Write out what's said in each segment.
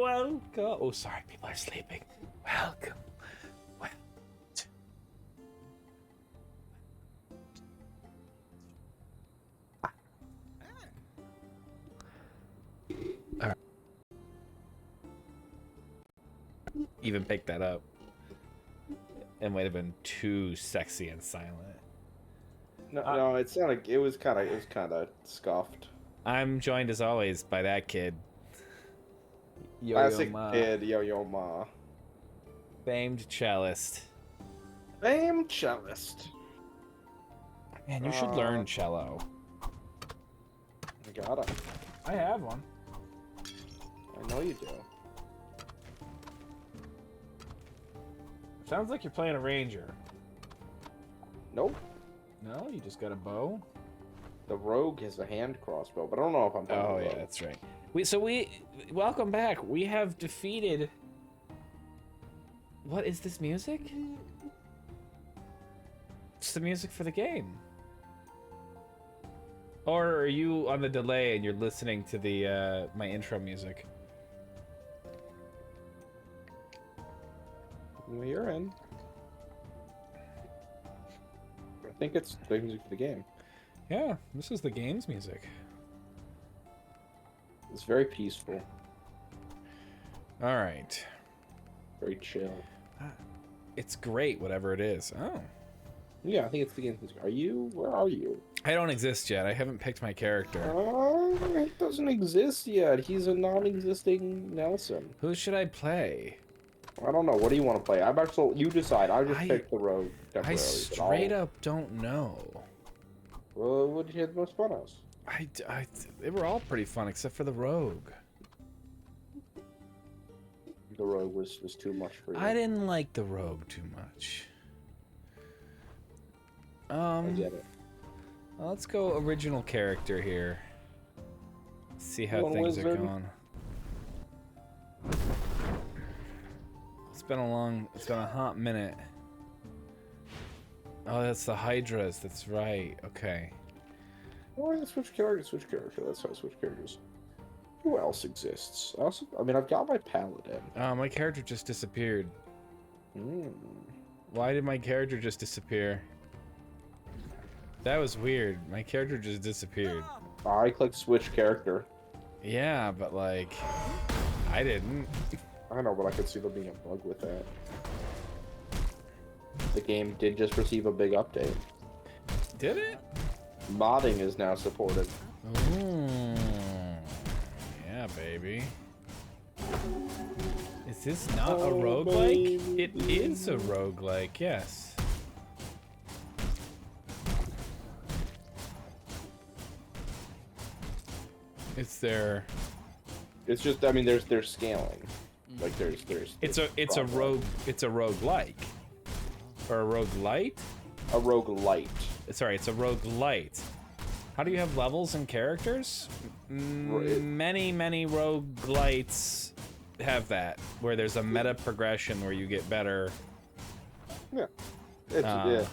welcome. Oh, sorry, people are sleeping. Welcome. All right. Even picked that up. It might have been too sexy and silent. No, it sounded. It was kind of scuffed. I'm joined as always by that kid. Classic kid, Yo-Yo Ma. Famed cellist. Famed cellist. Man, you should learn cello. I gotta. I have one. I know you do. Sounds like you're playing a ranger. Nope. No, you just got a bow. The rogue has a hand crossbow, but I don't know if I'm playing Oh the yeah, rogue. that's right. We welcome back. We have defeated. What is this music? It's the music for the game. Or are you on the delay and you're listening to the my intro music? Well, you're in. I think it's the music for the game. Yeah, this is the game's music. It's very peaceful. All right. Very chill. It's great, whatever it is. Oh. Yeah, I think it's the game's music. Are you? Where are you? I don't exist yet. I haven't picked my character. It doesn't exist yet. He's a non-existing Nelson. Who should I play? I don't know. What do you want to play? I've actually. You decide. I just picked the rogue temporarily. I straight up don't know. Well, what did you have the most fun as? They were all pretty fun except for the rogue. The rogue was too much for you. I didn't like the rogue too much. I get it. Well, let's go original character here. See how things are going. It's been a hot minute. Oh, that's the Hydras. That's right. Okay. Oh, yeah, switch character. That's how I switch characters. Who else exists? I mean, I've got my paladin. My character just disappeared. Hmm. Why did my character just disappear? That was weird. My character just disappeared. I clicked switch character. Yeah, but like, I didn't. I know, but I could see there being a bug with that. The game did just receive a big update. Did it? Modding is now supported. Ooh. Yeah, baby. Is this not a roguelike? Baby. It is a roguelike, yes. It's there. It's just, I mean, there's scaling. Like there's It's a roguelike. Or a roguelite? A roguelite. Sorry, it's a roguelite. How do you have levels and characters? Many roguelites have that, where there's a meta progression where you get better. Yeah. Yeah.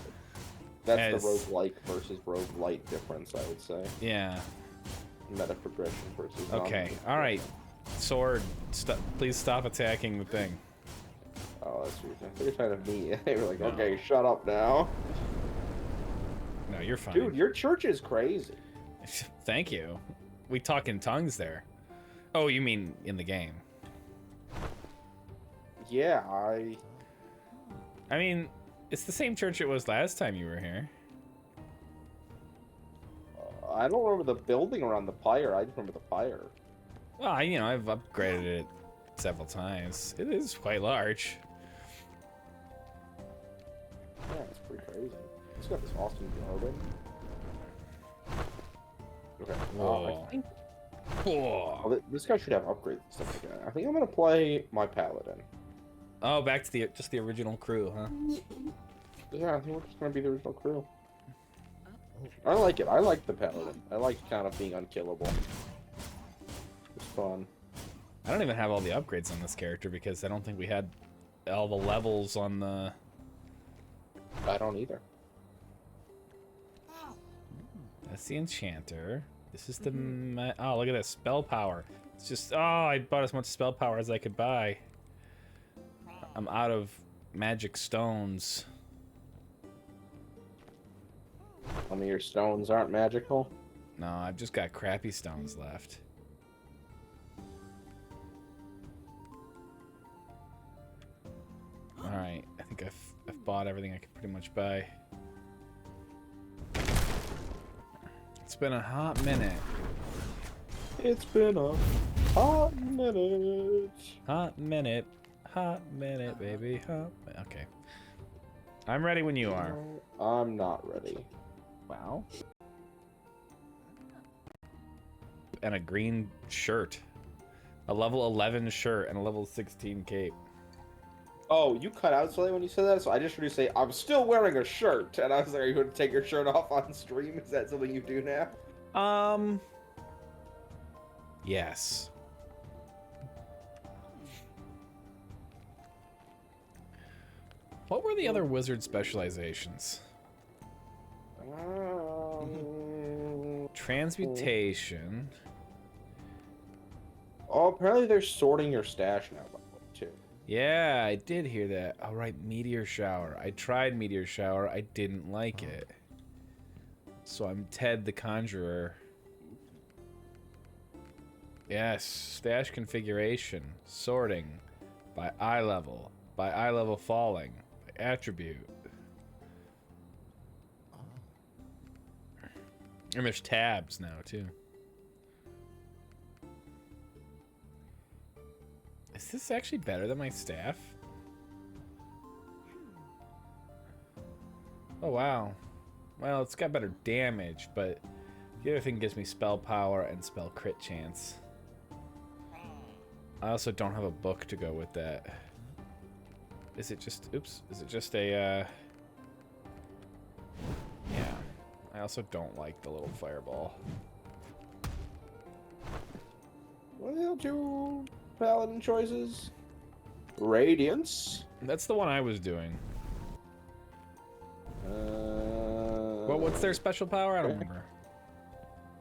That's the as- roguelike versus roguelite difference, I would say. Yeah. Meta progression versus Okay. non- All right. Sword, please stop attacking the thing. Oh, that's weird. I thought you were trying to me. They were like, No. okay, shut up now. No, you're fine. Dude, your church is crazy. Thank you. We talk in tongues there. Oh, you mean in the game? Yeah, I mean, it's the same church it was last time you were here. I don't remember the building around the pyre. I just remember the pyre. Well, I've upgraded it several times. It is quite large. Yeah, it's pretty crazy. It's got this awesome garden. Okay. Whoa. I think Whoa. this guy should have upgrades and stuff like that. I think I'm gonna play my paladin. Oh, back to just the original crew, huh? Yeah, I think we're just gonna be the original crew. I like it. I like the paladin. I like kind of being unkillable. It's fun. I don't even have all the upgrades on this character because I don't think we had all the levels on the... I don't either. That's the enchanter. This is the... Oh, look at that. Spell power. It's just, oh, I bought as much spell power as I could buy. I'm out of magic stones. Some of your stones aren't magical. No, I've just got crappy stones left. Alright, I think I've bought everything I could pretty much buy. It's been a hot minute. It's been a hot minute. Hot minute. Hot minute, baby. Hot okay. I'm ready when you are. I'm not ready. Wow. And a green shirt. A level 11 shirt and a level 16 cape. Oh, you cut out slightly when you said that, so I just heard you say, I'm still wearing a shirt. And I was like, are you going to take your shirt off on stream? Is that something you do now? Yes. What were the other wizard specializations? Transmutation. Oh, apparently they're sorting your stash now, too. Yeah, I did hear that. All right, Meteor Shower. I tried Meteor Shower. I didn't like it. So I'm Ted the Conjurer. Yes, stash configuration. Sorting. By eye level. By eye level falling. By attribute. And there's tabs now, too. Is this actually better than my staff? Oh, wow. Well, it's got better damage, but the other thing gives me spell power and spell crit chance. I also don't have a book to go with that. Is it just... Oops. Is it just a, Yeah. I also don't like the little fireball. Well, two paladin choices. Radiance. That's the one I was doing. Well, what's their special power? I don't remember.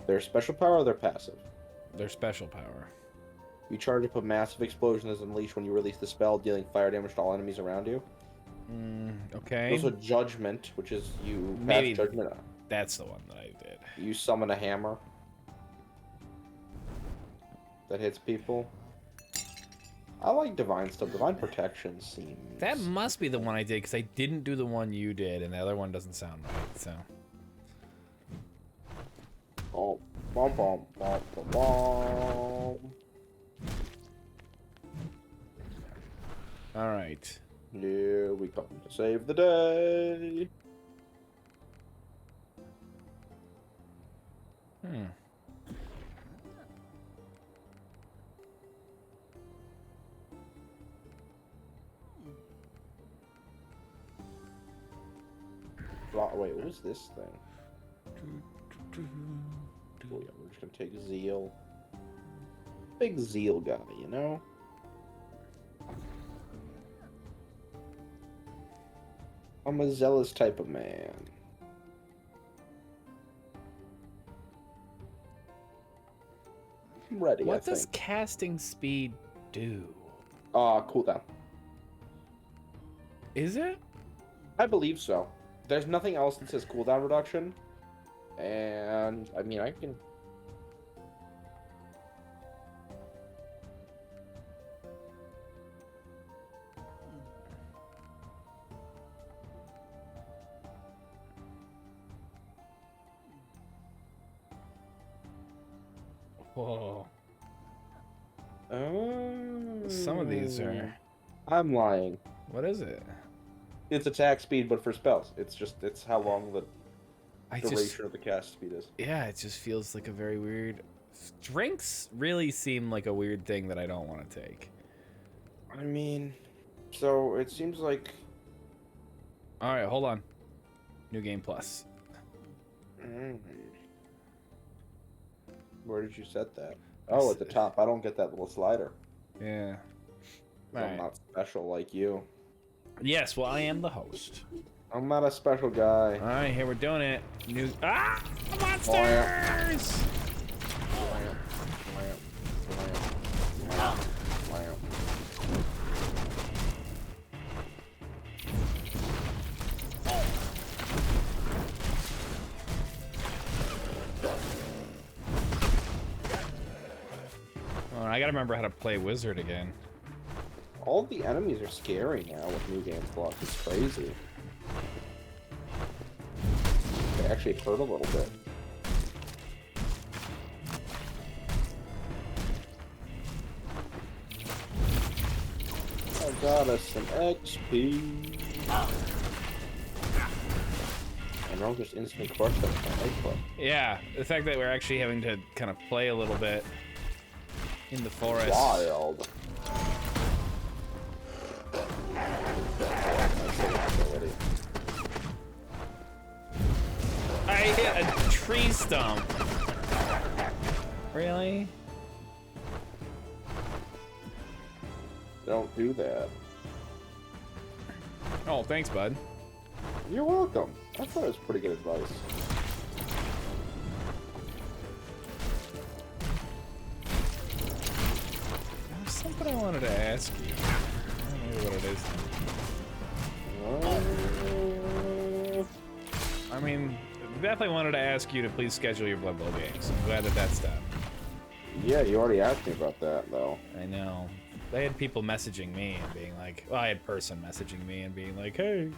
Their special power or their passive? Their special power. You charge up a massive explosion as unleashed when you release the spell, dealing fire damage to all enemies around you. Okay. There's also Judgment, which is you Maybe pass Judgment. That's the one that I did. You summon a hammer that hits people. I like Divine stuff. Divine Protection seems... That must be the one I did, because I didn't do the one you did, and the other one doesn't sound right, so... Oh, bom, bom, bom, bom, bom. Alright. Here we come to save the day. Wait, what is this thing? Oh, yeah, we're just gonna take Zeal. Big Zeal guy, you know? I'm a zealous type of man. I'm ready, What does casting speed do? Cooldown. Is it? I believe so. There's nothing else that says cooldown reduction. And, I mean, I can... Whoa. Oh. Some of these are... I'm lying. What is it? It's attack speed, but for spells. It's how long the duration of the cast speed is. Yeah, it just feels like a very weird... Drinks really seem like a weird thing that I don't want to take. I mean, so it seems like... Alright, hold on. New Game Plus. Where did you set that? Oh, at the top. I don't get that little slider. Yeah. I'm not special like you. Yes, well, I am the host. I'm not a special guy. Alright, here we're doing it. New... Ah! Monsters! I gotta remember how to play Wizard again. All the enemies are scary now with New Game Plus. It's crazy. They actually hurt a little bit. I got us some XP. And I'll just instantly crush that with my egg club. Yeah, the fact that we're actually having to kind of play a little bit in the forest. Wild. I hit a tree stump. Really? Don't do that. Oh, thanks, bud. You're welcome. I thought it was pretty good advice. There's something I wanted to ask you. I don't know what it is. I mean, definitely wanted to ask you to please schedule your Blood Bowl games. I'm glad that that's done. Yeah, you already asked me about that, though. I know. They had people messaging me and being like, well, I had person messaging me and being like, hey,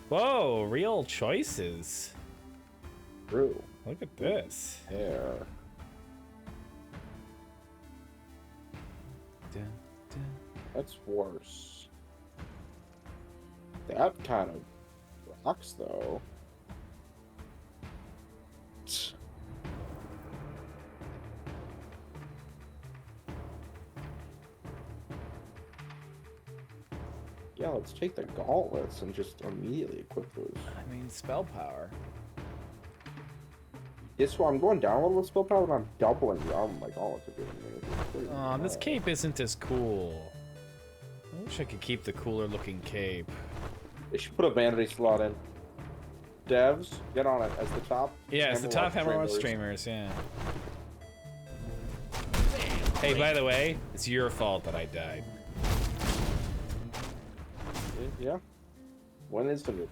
whoa, real choices. True. Look at this. Hair. Dun, dun. That's worse. That kind of rocks, though. Yeah, let's take the gauntlets and just immediately equip those. I mean, spell power. Yeah, so I'm going down a little with spell power, but I'm doubling the armor my gauntlets are doing. Aw, this cape isn't as cool. I wish I could keep the cooler looking cape. They should put a vanity slot in. Devs, get on it as the top. Yeah, it's the top Hammerwatch streamers, yeah. Hey, by the way, it's your fault that I died. Yeah. When is it? It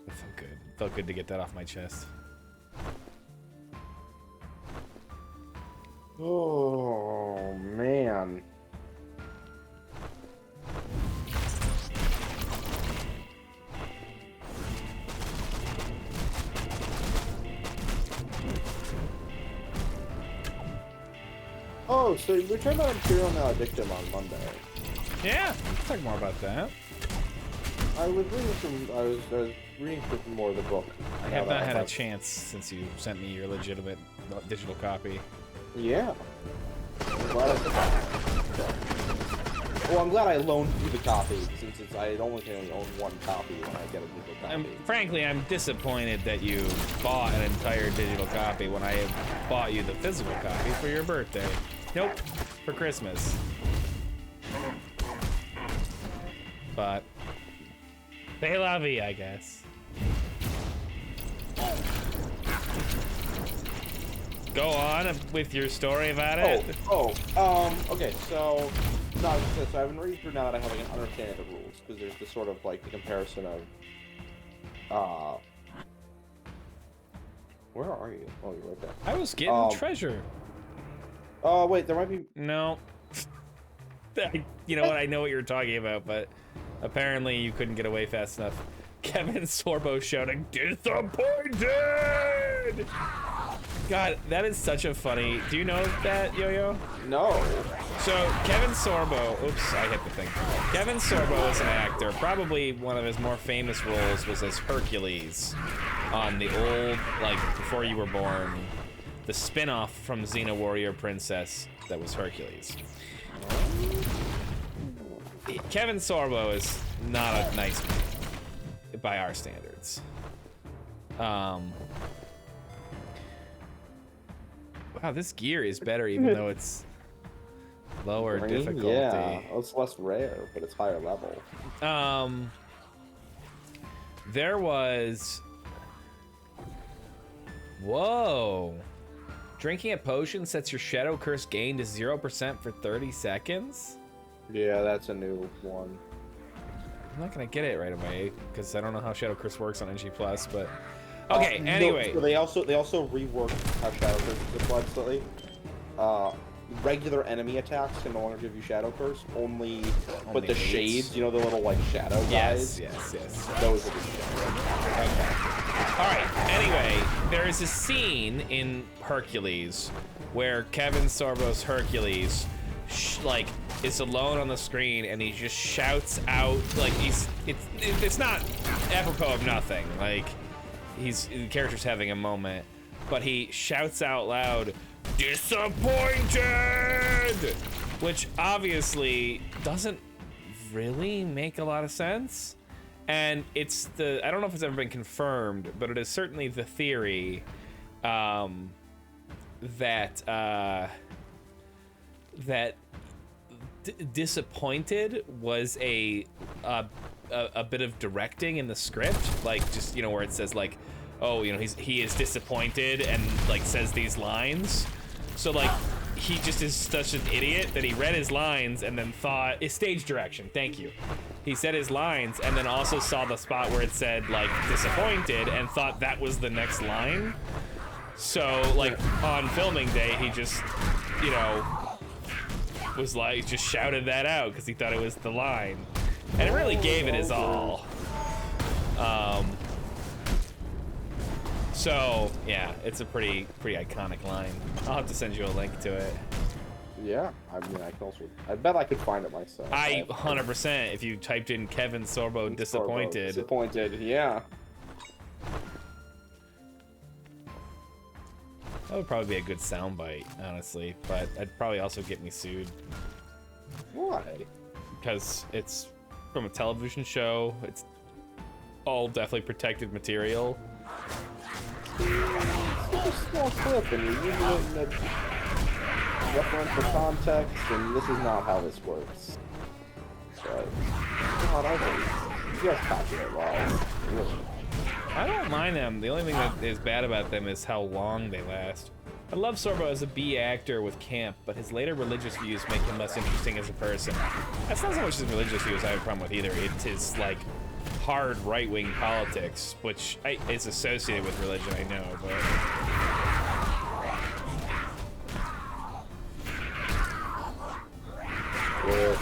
felt good. It felt good to get that off my chest. Oh, man. Oh, so we're talking about Imperial Maledictum on Monday. Yeah, let's talk more about that. I was reading through more of the book. I have not had a chance since you sent me your legitimate digital copy. Yeah. I'm glad well, I'm glad I loaned you the copy, since I only can own one copy when I get a digital copy. Frankly, I'm disappointed that you bought an entire digital copy when I bought you the physical copy for your birthday. Nope, for Christmas. But c'est la vie, I guess. Go on with your story about it. Okay, so no, so I've been reading through now that I have like an understanding of the rules, because there's this sort of like the comparison of where are you? Oh, you're right there. I was getting treasure. Oh wait, there might be No. You know what? I know what you're talking about, but apparently you couldn't get away fast enough. Kevin Sorbo shouting, "Disappointed!" God, that is such a funny. Do you know that, Yo-Yo? no. So Kevin Sorbo, oops, I hit the thing. Kevin Sorbo is an actor. Probably one of his more famous roles was as Hercules on the old, like before you were born, the spin-off from Xena Warrior Princess that was Hercules. Kevin Sorbo is not a nice man by our standards. Wow, this gear is better even though it's lower difficulty. Yeah, it's less rare, but it's higher level. There was... Whoa. Drinking a potion sets your Shadow Curse gain to 0% for 30 seconds? Yeah, that's a new one. I'm not gonna get it right away, because I don't know how Shadow Curse works on NG+, but... Okay, anyway. No, so they also reworked how Shadow Curse is applied slightly. Regular enemy attacks can no longer give you Shadow Curse. Only but the shades, you know, the little like shadow guys. Yes. Those are the Shadow. Okay. All right. Anyway, there is a scene in Hercules where Kevin Sorbo's Hercules, like, is alone on the screen and he just shouts out like it's not apropos of nothing. Like the character's having a moment, but he shouts out loud, "Disappointed," which obviously doesn't really make a lot of sense. And it's I don't know if it's ever been confirmed, but it is certainly the theory that disappointed was a bit of directing in the script, like just, you know, where it says like, oh, you know, he is disappointed and like says these lines. So like he just is such an idiot that he read his lines and then thought, it's stage direction, thank you. He said his lines and then also saw the spot where it said like disappointed and thought that was the next line. So like on filming day, he just, you know, was like, just shouted that out because he thought it was the line. And it really gave it his all. So yeah, it's a pretty iconic line. I'll have to send you a link to it. Yeah, I mean, I bet I could find it myself. 100%, if you typed in Kevin Sorbo disappointed. Disappointed, yeah. That would probably be a good soundbite, honestly, but that'd probably also get me sued. Why? Because it's from a television show. It's all definitely protected material. It's a small clip, and you're using it in a referential context, and this is not how this works. But, God, you guys copyright laws. Really. I don't mind them. The only thing that is bad about them is how long they last. I love Sorbo as a B actor with camp, but his later religious views make him less interesting as a person. That's not so much his religious views I have a problem with either. It's his, like, hard right-wing politics, which is associated with religion, I know, but... Yeah.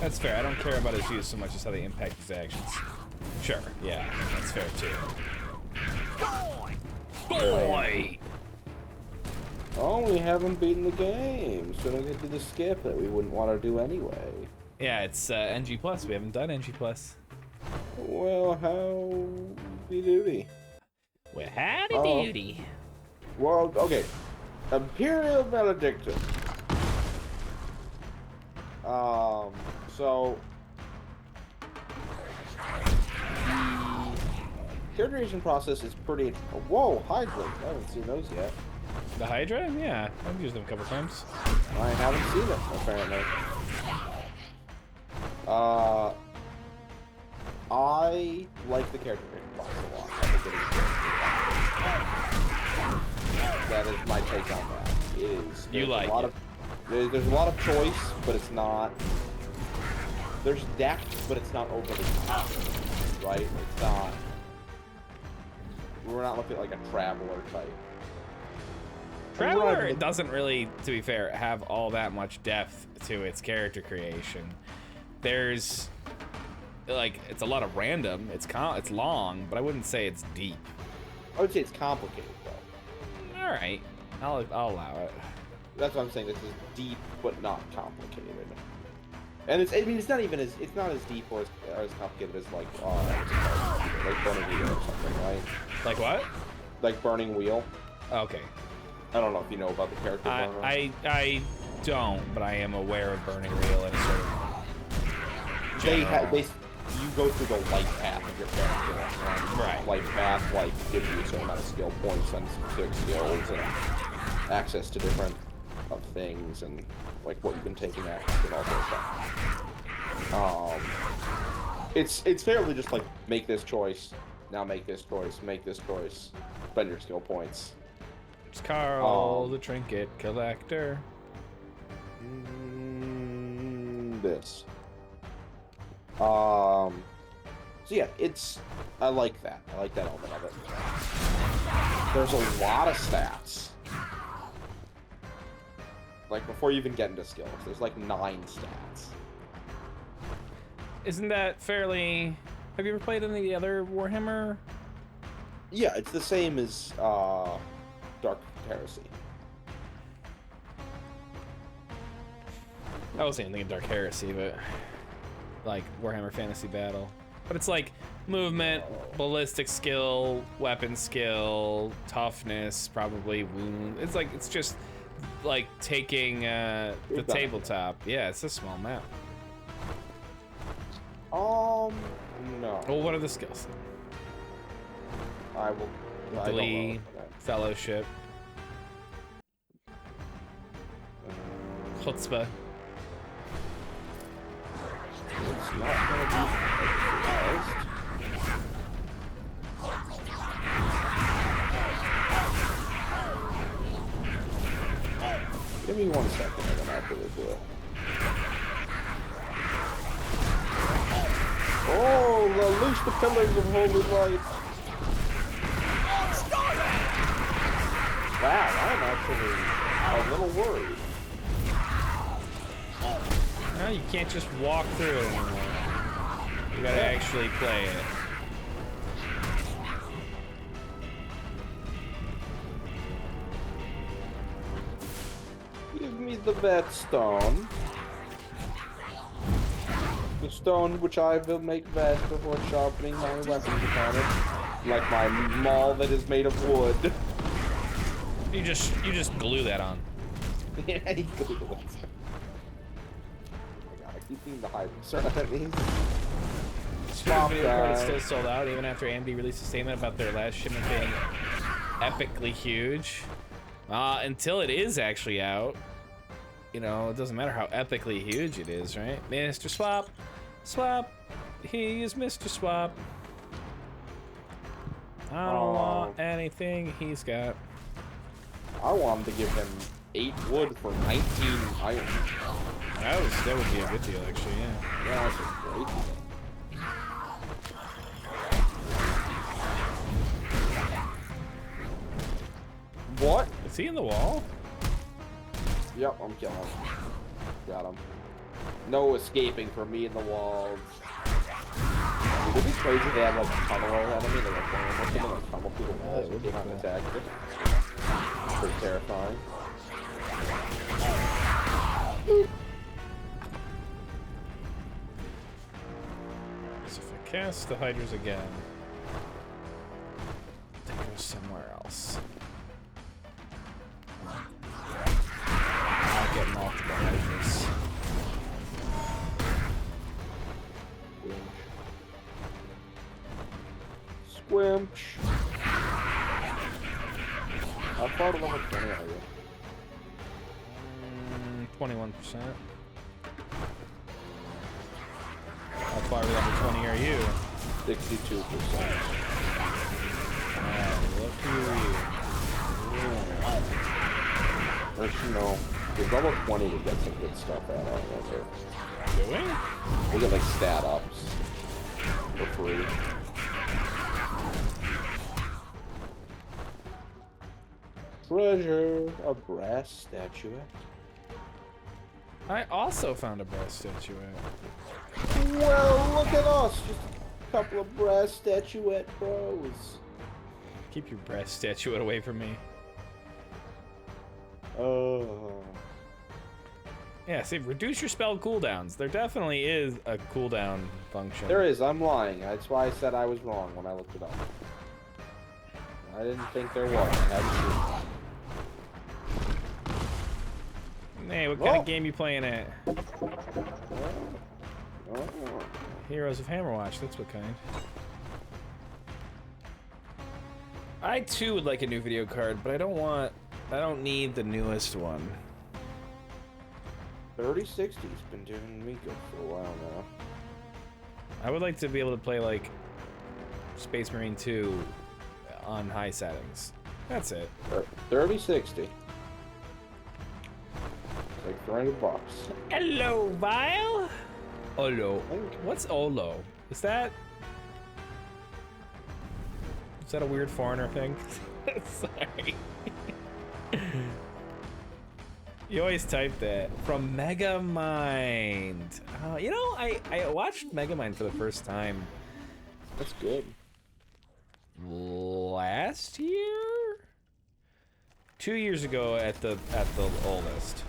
That's fair. I don't care about his views so much as how they impact his actions. Sure, yeah, that's fair too. Boy! Oh, we haven't beaten the game, so we get to the skip that we wouldn't want to do anyway. Yeah, it's NG+. We haven't done NG+. Well, howdy doody. Well, howdy doody. Well, okay. Imperial Benedictine. So the character creation process is pretty. Whoa, Hydra! I haven't seen those yet. The Hydra? Yeah, I've used them a couple times. I haven't seen it apparently. I like the character creation process a lot. I think it is good. That is my take on that. It is. You like it. There's a lot of choice, but it's not. There's depth, but it's not overly complex, right? It's not. We're not looking at like a Traveler type. Traveler doesn't really, to be fair, have all that much depth to its character creation. There's, like, it's a lot of random. It's long, but I wouldn't say it's deep. I would say it's complicated, though. All right, I'll allow it. That's what I'm saying. This is deep, but not complicated. And it's not as deep or as complicated as like Burning Wheel or something, right? Like what? Like Burning Wheel. Okay. I don't know if you know about the character. I don't, but I am aware of Burning Wheel in a sort of general. You go through the light path of your character. Right. Light path gives you a certain amount of skill points and specific skills and access to different things and like what you can take in action and all that stuff. It's fairly just like make this choice, now make this choice, make this choice, spend your skill points. It's Carl, the trinket collector. This. So yeah, I like that. I like that element of it. There's a lot of stats. Like, before you even get into skills, there's like 9 stats. Isn't that fairly... Have you ever played any of the other Warhammer? Yeah, it's the same as Dark Heresy. I wasn't even thinking Dark Heresy, but like Warhammer Fantasy Battle. But it's like movement, ballistic skill, weapon skill, toughness, probably wound. It's like, it's just like taking the tabletop. Yeah, it's a small map. No. Well, what are the skills? I will. Glee, Fellowship, Chutzpah. It's not gonna be surprised. Give me 1 second, I'm gonna have to do it. Oh, loose the pillars of holy light. Wow, I'm actually a little worried. No, you can't just walk through it anymore. You gotta actually play it. Give me the vet stone. The stone which I will make vet before sharpening my weapons upon it. Like my maul that is made of wood. You just glue that on. Yeah, he glued it. I keep seeing the hype. Certain enemies. Stop video card is still sold out even after AMD released a statement about their last shipment being epically huge. Until it is actually out. You know, it doesn't matter how epically huge it is, right? Mr. Swap. Swap. He is Mr. Swap. I don't want anything he's got. I want him to give him 8 wood for 19 iron. That would be a good deal, actually, yeah. Yeah, that's a great deal. What? Is he in the wall? Yep, I'm killing him. Got him. No escaping from me in the walls. Dude, it'd be crazy if they had like a tunnel enemy that like almost like tunnel through the walls and came out and attacked it. Pretty terrifying. So if I cast the Hydras again, they go somewhere else. I'll get multiple Hydras. Squimch. How far to level 20 are you? 21%. How far to level 20 are you? 62%. Lucky you. First, you know, with level 20 we get some good stuff out of it. Doing? We get like stat ups for free. Treasure, a brass statuette. I also found a brass statuette. Well, look at us, just a couple of brass statuette bros. Keep your brass statuette away from me. Oh. Yeah, see, reduce your spell cooldowns. There definitely is a cooldown function. There is, I'm lying. That's why I said I was wrong when I looked it up. I didn't think there was. I had to see. Hey, what kind of game you playing at? Oh. Heroes of Hammerwatch, that's what kind. I too would like a new video card, but I don't need the newest one. 3060's been doing me good for a while now. I would like to be able to play like Space Marine 2 on high settings. That's it. 3060. Like $300. Hello, Vile. Olo. What's Olo? Is that a weird foreigner thing? Sorry. You always type that. From Megamind. You know, I watched Megamind for the first time. That's good. Last year? 2 years ago at the oldest.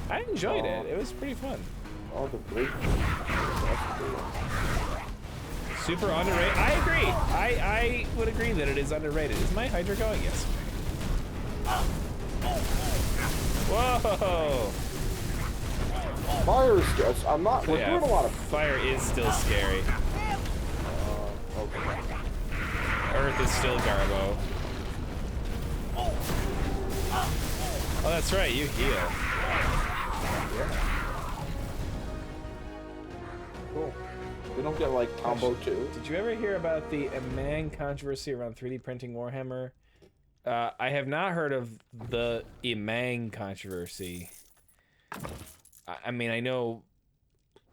I enjoyed it. It was pretty fun. All the break. Super underrated. I agree. I would agree that it is underrated. Is my Hydra going? Yes. Whoa! Fire is just. I'm not. We're doing a lot of. Fire is still scary. Okay. Earth is still Garbo. Oh, that's right. You heal. Yeah. Cool. We don't get like combo 2. Did you ever hear about the Emang controversy around 3D printing Warhammer? I have not heard of the Emang controversy. I mean, I know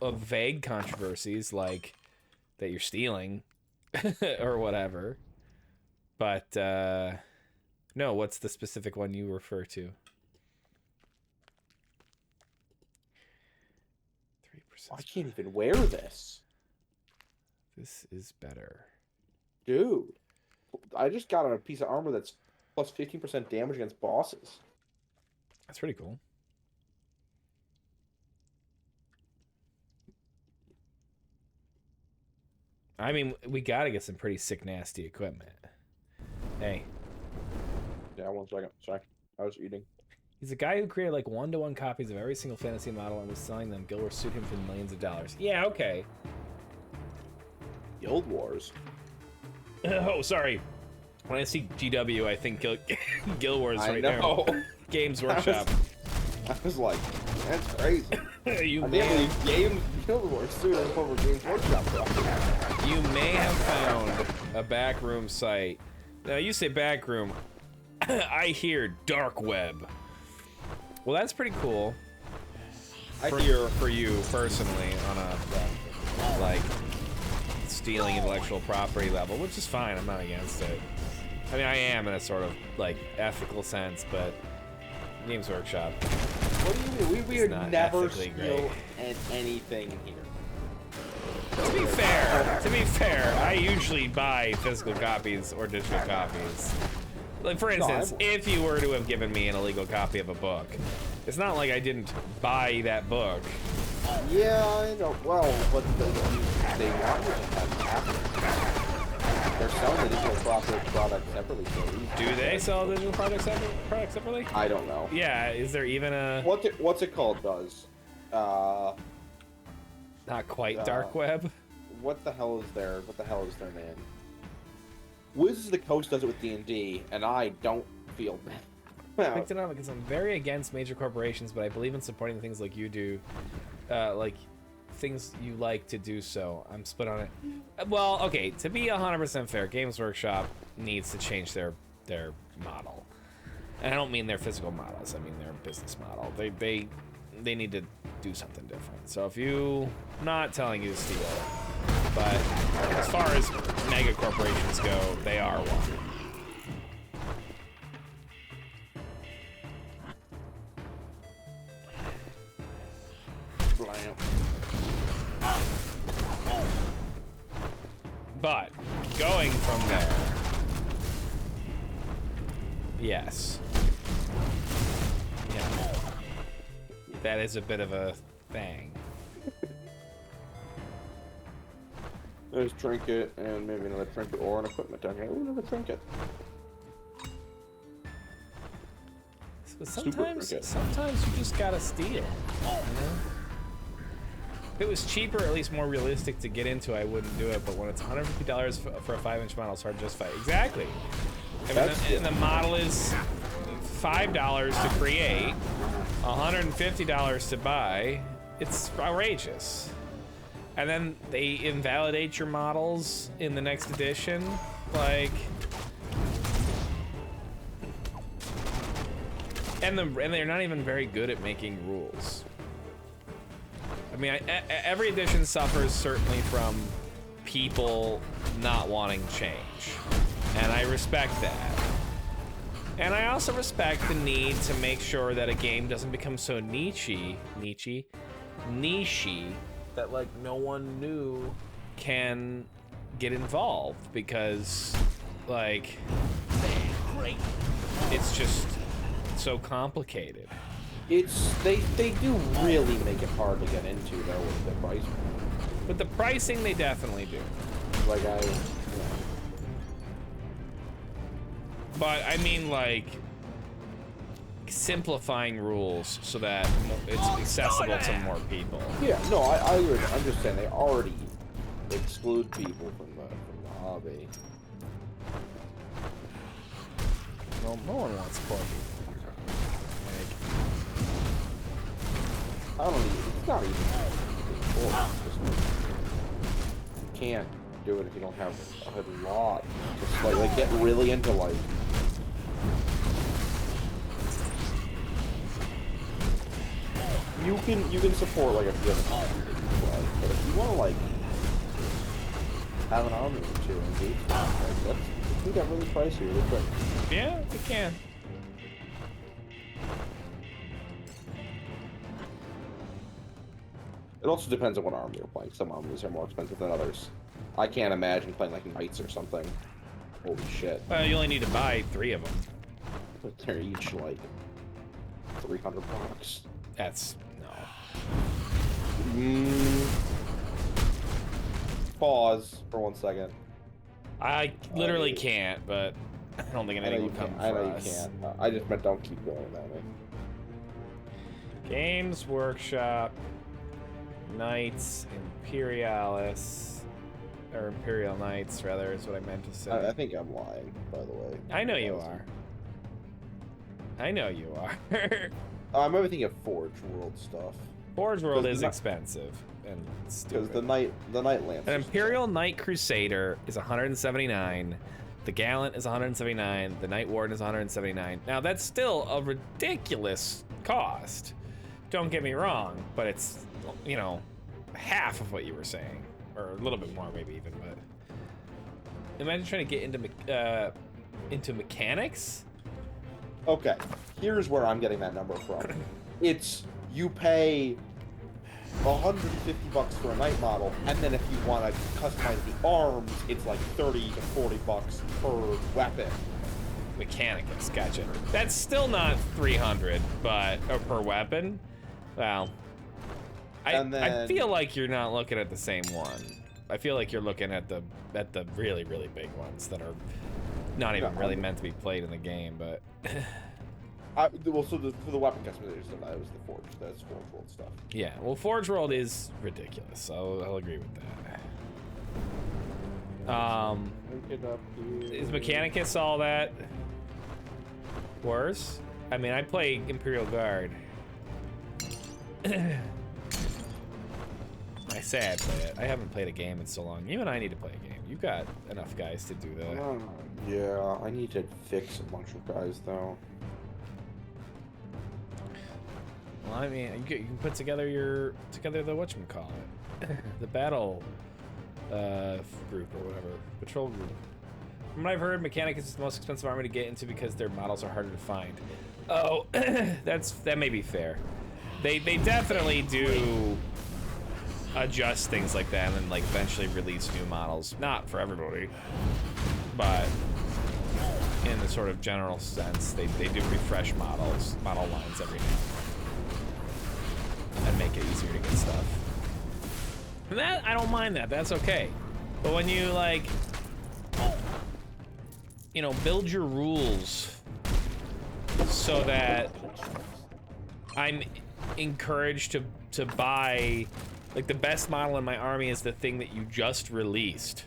of vague controversies like that you're stealing or whatever. But no, what's the specific one you refer to? 3%. I can't even wear this. This is better. Dude. I just got a piece of armor that's plus 15% damage against bosses. That's pretty cool. I mean, we gotta get some pretty sick, nasty equipment. Hey. Yeah, 1 second. Sorry. I was eating. He's a guy who created like 1-to-1 copies of every single fantasy model and was selling them. Guild Wars sued him for millions of dollars. Yeah, okay. Guild Wars. Oh, sorry. When I see GW, I think Guild Wars right know. there. Games Workshop. I was like, that's crazy. You I may can't believe Guild Wars sued him over Games Workshop. You may have found a backroom site. Now, you say backroom. I hear dark web. Well, that's pretty cool. I hear for you personally on a like stealing intellectual property level, which is fine. I'm not against it. I mean, I am in a sort of like ethical sense, but Games Workshop. What do you mean? We would never steal anything here. To be fair, I usually buy physical copies or digital copies. Like, for instance, if you were to have given me an illegal copy of a book, it's not like I didn't buy that book. Yeah, I know. Well, but they want you to have happen. They're selling the digital product separately. So do they sell digital products separately? I don't know. Yeah, is there even a... What's it called, Buzz? Not quite dark web? What the hell is their name? Wizards of the Coast does it with D&D, and I don't feel bad. I picked it up because I'm very against major corporations, but I believe in supporting the things like you do. Like, things you like to do so. I'm split on it. Well, okay, to be 100% fair, Games Workshop needs to change their model. And I don't mean their physical models, I mean their business model. They need to do something different. So if you... I'm not telling you to steal it, but as far as mega corporations go, they are one. But going from there, yes, yeah, that is a bit of a thing. There's trinket and maybe another trinket or an equipment down here. Ooh, another trinket. So sometimes you just gotta steal. You know? If it was cheaper, or at least more realistic to get into, I wouldn't do it. But when it's $150 for a 5-inch model, it's hard to justify. Exactly. And the model is $5 to create, $150 to buy. It's outrageous. And then they invalidate your models in the next edition. Like, and they're not even very good at making rules. I mean, every edition suffers certainly from people not wanting change, and I respect that. And I also respect the need to make sure that a game doesn't become so nichey that like no one new can get involved, because like it's just so complicated. They do really make it hard to get into though with the pricing. With the pricing, they definitely do. Like But I mean, like, simplifying rules so that it's accessible to more people. Yeah, no, I agree. I'm just saying they already exclude people from the hobby. Well, no one wants poor people. I don't even, it's not even you can't do it if you don't have a lot. Just like get really into like you can support like a few other hobbies that you play, but if you want to like have an army or two and engage that's it can get really pricey really quick. Yeah, it can. It also depends on what army you're playing. Some armies are more expensive than others. I can't imagine playing like knights or something. Holy shit. Well, you only need to buy 3 of them. But they're each like $300. That's no. Pause for 1 second. I literally can't, but I don't think anything will come for us. I know you can't. I just meant don't keep going that way. Games Workshop, Knights Imperialis, or Imperial Knights, rather, is what I meant to say. I think I'm lying, by the way. I know you are. I know you are. I'm thinking of Forge World stuff. Forge World is expensive and stupid. Because the Knight Lance. An Imperial Knight Crusader is 179. The Gallant is 179. The Knight Warden is 179. Now that's still a ridiculous cost. Don't get me wrong, but it's, you know, half of what you were saying, or a little bit more maybe even. But imagine trying to get into mechanics. Okay, here's where I'm getting that number from. It's you pay $150 for a knight model, and then if you want to customize the arms, it's like $30 to $40 per weapon. Mechanicus, gotcha. That's still not 300, but per weapon. Well, I feel like you're not looking at the same one. I feel like you're looking at the really big ones that are not even really meant to be played in the game, but. Well, so for the weapon customization, that was the Forge. That's Forge World stuff. Yeah, well, Forge World is ridiculous. I'll agree with that. Is Mechanicus all that worse? I mean, I play Imperial Guard. I say I play it. I haven't played a game in so long. You and I need to play a game. You've got enough guys to do that. Yeah, I need to fix a bunch of guys though. Well, I mean, you can put together the whatchamacallit, the battle group or whatever, patrol group. From what I've heard, Mechanicus is the most expensive army to get into because their models are harder to find. Oh, that may be fair. They definitely do adjust things like that and then like eventually release new models. Not for everybody, but in the sort of general sense, they do refresh model lines every now and make it easier to get stuff. And that, I don't mind that, that's okay. But when you like, you know, build your rules so that I'm encouraged to buy, like the best model in my army is the thing that you just released,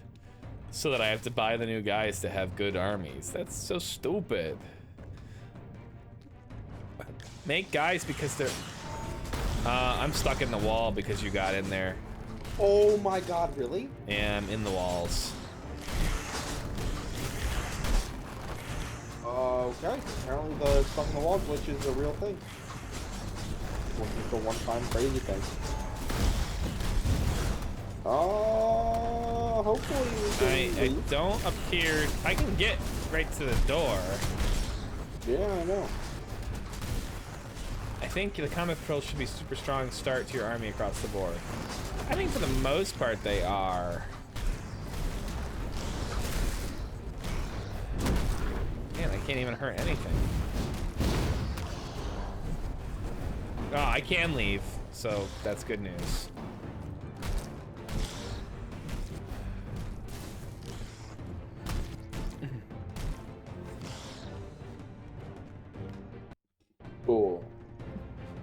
so that I have to buy the new guys to have good armies. That's so stupid. Make guys because they're... I'm stuck in the wall because you got in there. Oh my god, really? Yeah, I'm in the walls. Okay. Apparently the stuck in the wall glitch is a real thing. Wasn't just a one-time crazy thing. Hopefully we can I don't appear... I can get right to the door. Yeah, I know. I think the combat patrols should be super strong start to your army across the board. I think for the most part they are. Man, I can't even hurt anything. Oh, I can leave, so that's good news. Cool.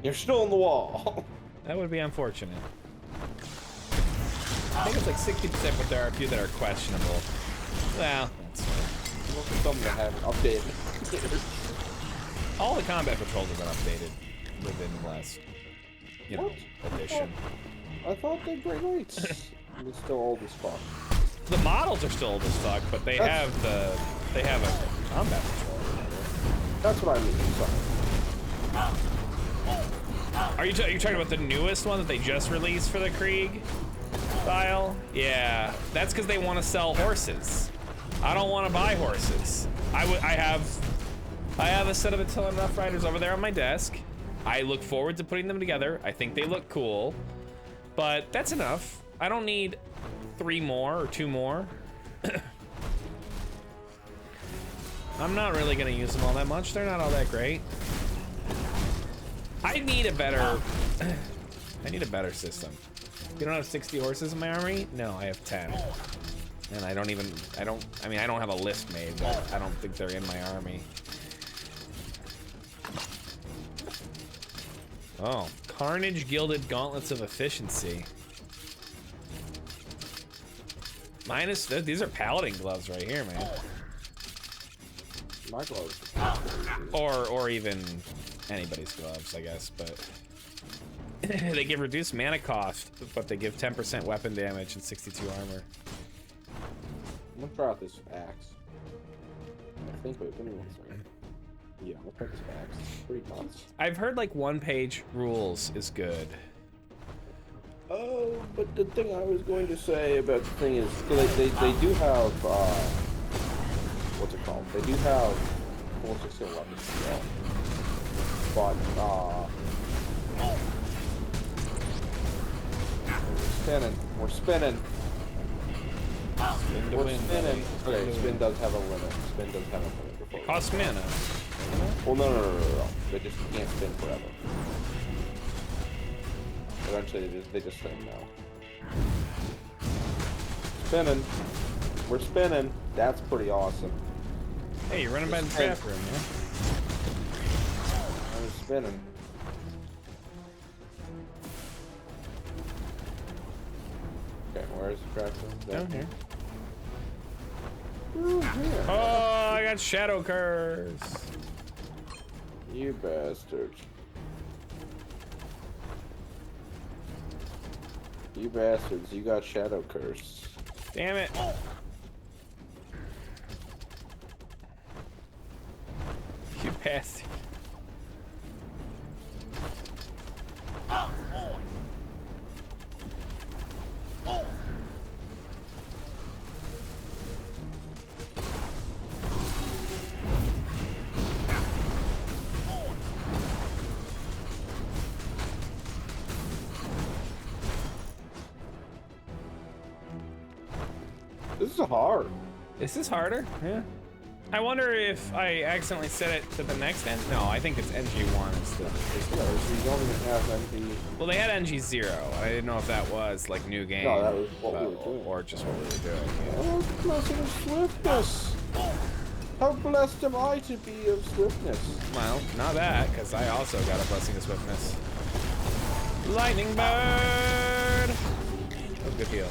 You're still in the wall. That would be unfortunate. I think it's like 60%, but there are a few that are questionable. Well, that's fair. Look at some that haven't updated. All the combat patrols have been updated within the last, edition. I thought they were great. It's still old as fuck. The models are still old as fuck, but they have a combat patrol. That's what I mean. Sorry. Are you talking about the newest one that they just released for the Krieg style? Yeah, that's because they want to sell horses. I don't want to buy horses. I have a set of Attila Rough Riders over there on my desk. I look forward to putting them together. I think they look cool, but that's enough. I don't need 3 more or 2 more. I'm not really gonna use them all that much. They're not all that great. I need a better system. You don't have 60 horses in my army? No, I have 10. And I don't have a list made, but I don't think they're in my army. Oh, Carnage Gilded Gauntlets of Efficiency. These are Paladin gloves right here, man. My gloves. Or even anybody's gloves, I guess, but they give reduced mana cost, but they give 10% weapon damage and 62 armor. I'm gonna try out this axe. I think, wait, give me 1 second. Yeah, let's try this axe. It's pretty nuts. I've heard like 1-page rules is good. Oh, but the thing I was going to say about the thing is, so they do have, what's it called? They do have 416 weapons skill. But, we're spinning. We're spinning. Okay, spin does have a limit. Spin does have a limit. Before Cost mana. well, no. They just can't spin forever. Eventually, they just spin now. Spinning. We're spinning. That's pretty awesome. Hey, you're running by the trap room, man. I was spinning. Okay, where's the trap room? Down here. Through here. Oh, I got Shadow Curse. You bastard. You bastards, you got Shadow Curse. Damn it. You bastard. This is hard. This is harder, yeah. I wonder if I accidentally set it to the next end. No, I think it's NG1 is the. Yeah, so you don't even have NP. Well, they had NG0. I didn't know if that was like new game. No, that was what we were doing. Or just what we were doing. Yeah. Oh, blessing of swiftness. How blessed am I to be of swiftness? Well, not that, because I also got a blessing of swiftness. Lightning bird. That was a good deal.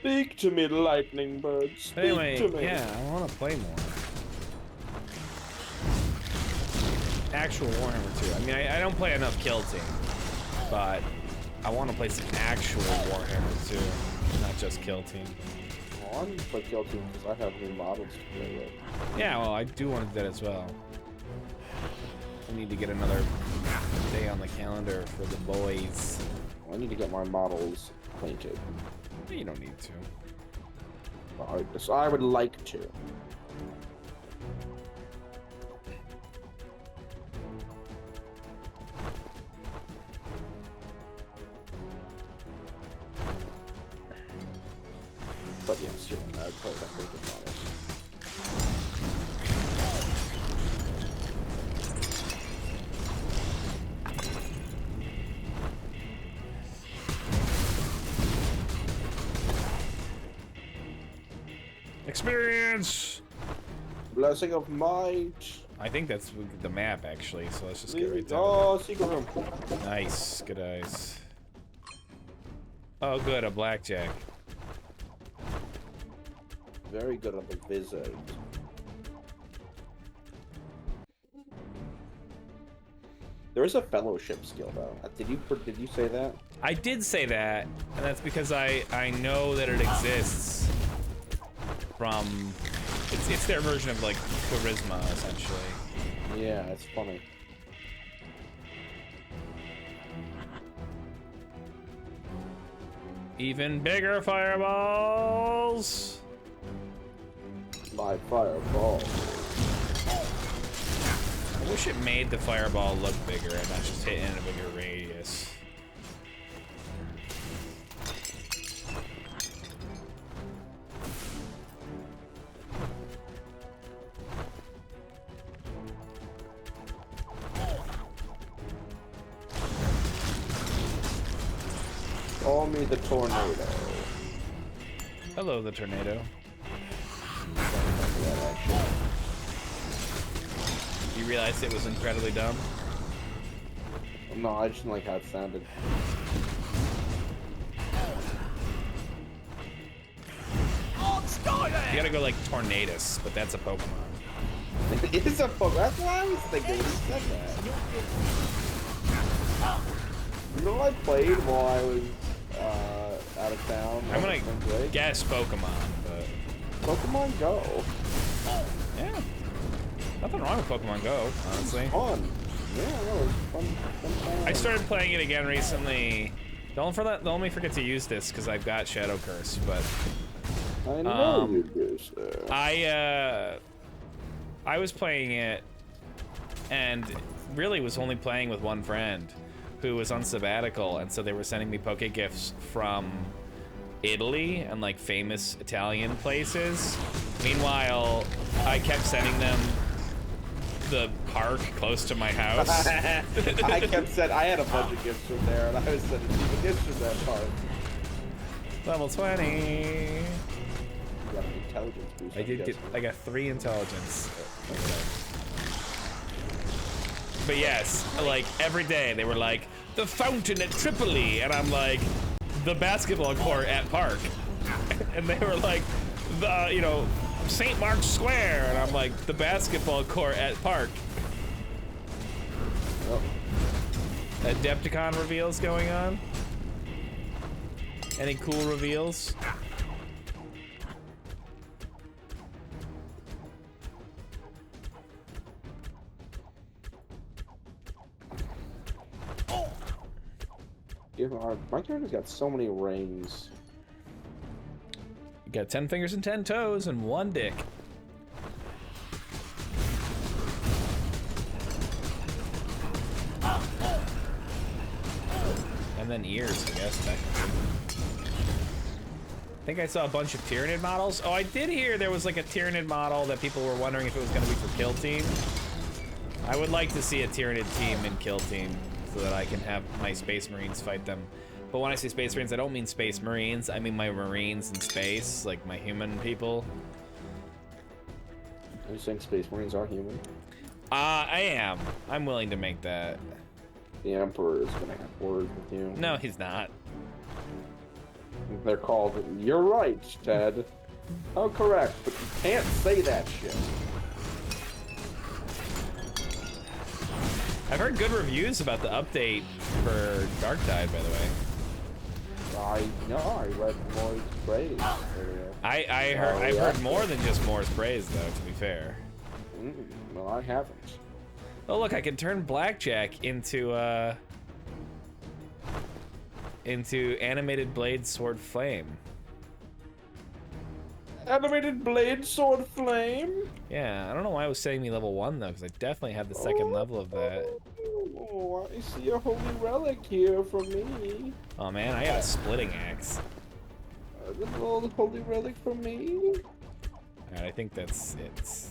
Speak to me, lightning bird. Speak But anyway, to me. yeah, I want to play more. Actual Warhammer 2. I mean, I don't play enough Kill Team, but I want to play some actual Warhammer 2, not just Kill Team. Well, I'm just play Kill Team because I have new models to play with. Yeah, well, I do want to do that as well. I need to get another day on the calendar for the boys. I need to get my models painted. You don't need to. I would like to. But yes, I'd probably have painted models. Experience! Blessing of might. I think that's the map, actually, so let's just get right there. Oh, secret room. Nice. Good eyes. Oh, good. A blackjack. Very good at the wizard. There is a fellowship skill though. Did you say that? I did say that, and that's because I know that it exists from... It's their version of, like, charisma, essentially. Yeah, it's funny. Even bigger fireballs! My fireball. I wish it made the fireball look bigger and not just hit in a bigger radius. Call me the tornado. Hello, the tornado. You realized it was incredibly dumb? No, I just didn't like how it sounded. You gotta go like Tornadus, but that's a Pokemon. It is a Pokemon. That's what I was thinking when you said that. You know what I played while I was out of town? I'm gonna guess Pokemon, but... Pokemon Go. Yeah. Nothing wrong with Pokemon Go, honestly. Fun. Yeah, no, it was fun time. I started playing it again recently. Don't let me forget to use this, because I've got Shadow Curse, but... I know you do, sir. I was playing it, and really was only playing with one friend who was on sabbatical, and so they were sending me Poke Gifts from Italy and like famous Italian places. Meanwhile, I kept sending them the park close to my house. I had a bunch of gifts from there, and I was sending people gifts from that park. Level 20. You got an intelligence boost. I got 3 intelligence. But yes, like every day they were like, the fountain at Tripoli, and I'm like, the basketball court at Park. And they were like, the, you know, St. Mark's Square, and I'm like, the basketball court at Park. Oh. Adepticon reveals going on? Any cool reveals? My character's got so many rings. You got 10 fingers and 10 toes and 1 dick. And then ears, I guess, technically. I think I saw a bunch of Tyranid models. Oh, I did hear there was like a Tyranid model that people were wondering if it was going to be for Kill Team. I would like to see a Tyranid team in Kill Team so that I can have my Space Marines fight them. But when I say Space Marines, I don't mean Space Marines. I mean my Marines in space, like my human people. Are you saying Space Marines are human? I am. I'm willing to make that. The Emperor is gonna have words with you. No, he's not. They're called, you're right, Ted. Oh, correct, but you can't say that shit. I've heard good reviews about the update for Darktide, by the way. I know, I read Moy's praise earlier. I've heard more than just Moore's praise, though, to be fair. Well, I haven't. Oh, look, I can turn Blackjack into animated blade sword flame. Animated blade sword flame? Yeah, I don't know why it was setting me level 1, though, because I definitely have the second level of that. Oh, I see a holy relic here for me. Oh, man, I got a splitting axe. A little holy relic for me. Alright, I think that's it.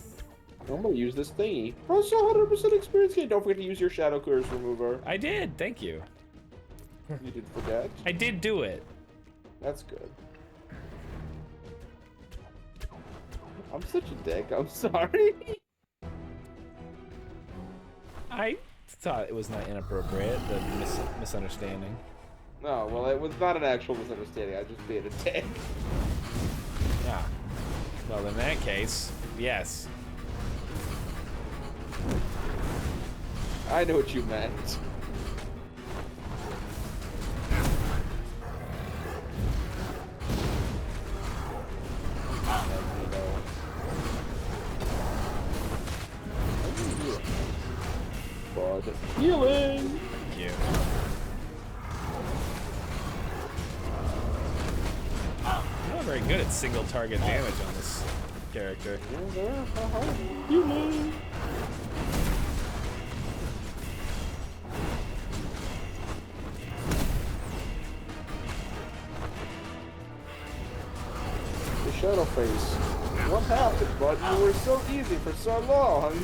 I'm gonna use this thingy. Also, 100% experience gain. Don't forget to use your shadow curse remover. I did, thank you. You did forget. I did do it. That's good. I'm such a dick. I'm sorry. I thought it was not inappropriate, the misunderstanding. No, well, it was not an actual misunderstanding. I just being a dick. Yeah. Well, in that case, yes. I know what you meant. Healing! Thank you. I'm not very good at single target damage on this character. Healing! The Shadow Face. What happened, bud? You were so easy for so long.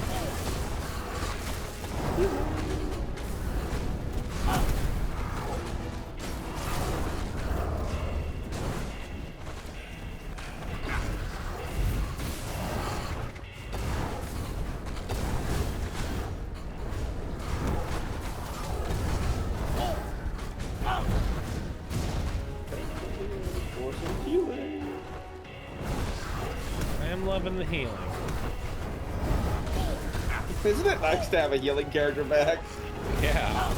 I am loving the healing. Isn't it nice to have a healing character back? Yeah.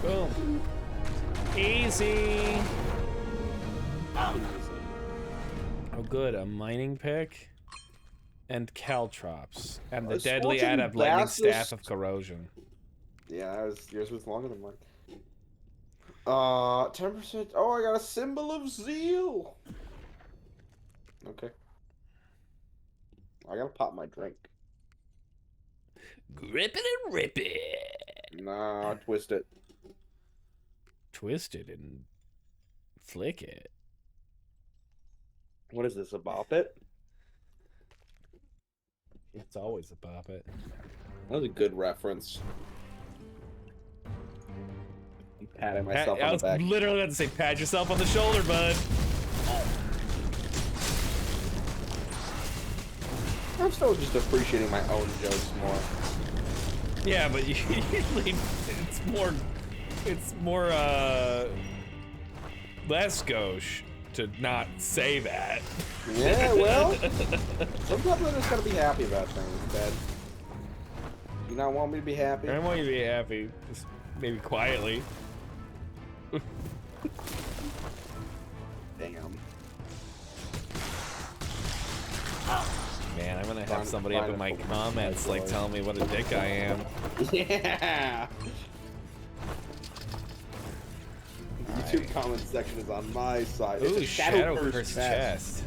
Boom. Easy. Oh, good. A mining pick and caltrops and the deadly adept lightning staff of corrosion. Yeah, yours was longer than mine. 10%. Oh, I got a symbol of zeal. Okay. I gotta pop my drink. Grip it and rip it. Nah, twist it. Twist it and flick it. What is this, a bop it? It's always a bop it. That was a good reference. I'm patting myself on the back. I was literally about to say, pat yourself on the shoulder, bud. I'm still just appreciating my own jokes more. Yeah, but usually it's more less gauche to not say that. Yeah, well, sometimes I just gotta be happy about things, Dad. You not want me to be happy? I want you to be happy, just maybe quietly. Damn. Man, I'm gonna have somebody up in my comments like telling me what a dick I am. Yeah. The YouTube comment section is on my side. Ooh, it's a Shadow Curse chest.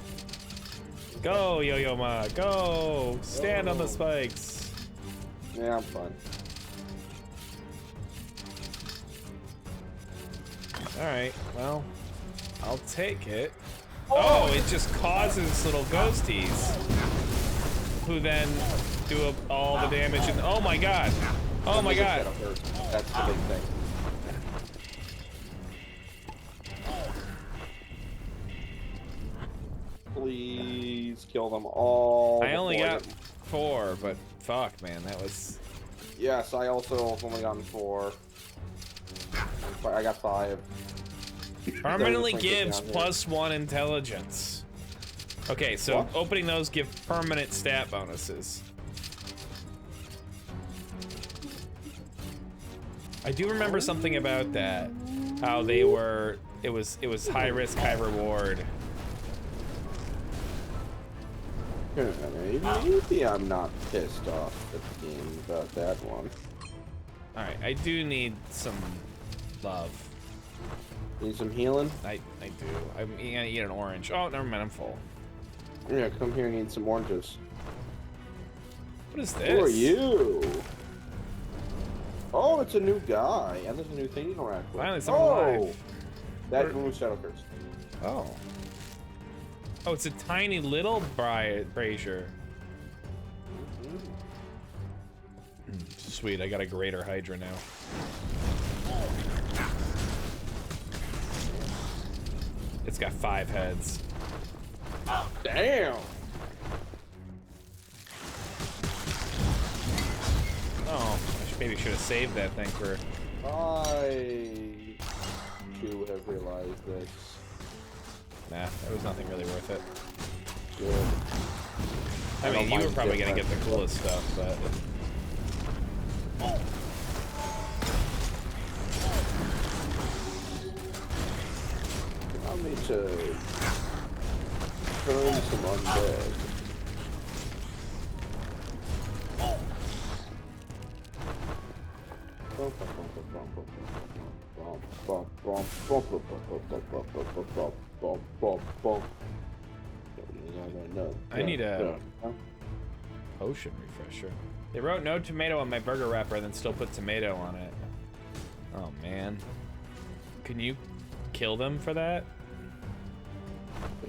Go, Yo-Yo Ma, go! Stand on the spikes. Yeah, I'm fine. Alright, well, I'll take it. Oh, it just causes little ghosties who then do all the damage and oh my god. Oh my god. That's the big thing. Please kill them all. I only before got get- 4, but fuck, man, that was... Yes, I also have only gotten 4. I got 5. Permanently There's a trinket gives down here. +1 intelligence. Okay, so What? opening those give permanent stat bonuses. I do remember something about that. How they were, it was high risk, high reward. Maybe I'm not pissed off at the game about that one. All right, I do need some love. Need some healing? I do. I'm gonna eat an orange. Oh, never mind, I'm full. Yeah, come here and eat some oranges. What is this? Who are you? Oh, it's a new guy, and there's a new thing to interact with. Finally, someone alive. That moves Shadow Curse. Oh. Oh, it's a tiny little brazier. Sweet, I got a greater Hydra now. It's got 5 heads. Damn! Oh, maybe should have saved that thing for... I too have realized this. Nah, that was nothing really worth it. Good. I mean, don't you were mind probably gonna get different. the coolest stuff, but... Allow me to turn some undead. I need a potion refresher. They wrote no tomato on my burger wrapper and then still put tomato on it. Oh man. Can you kill them for that?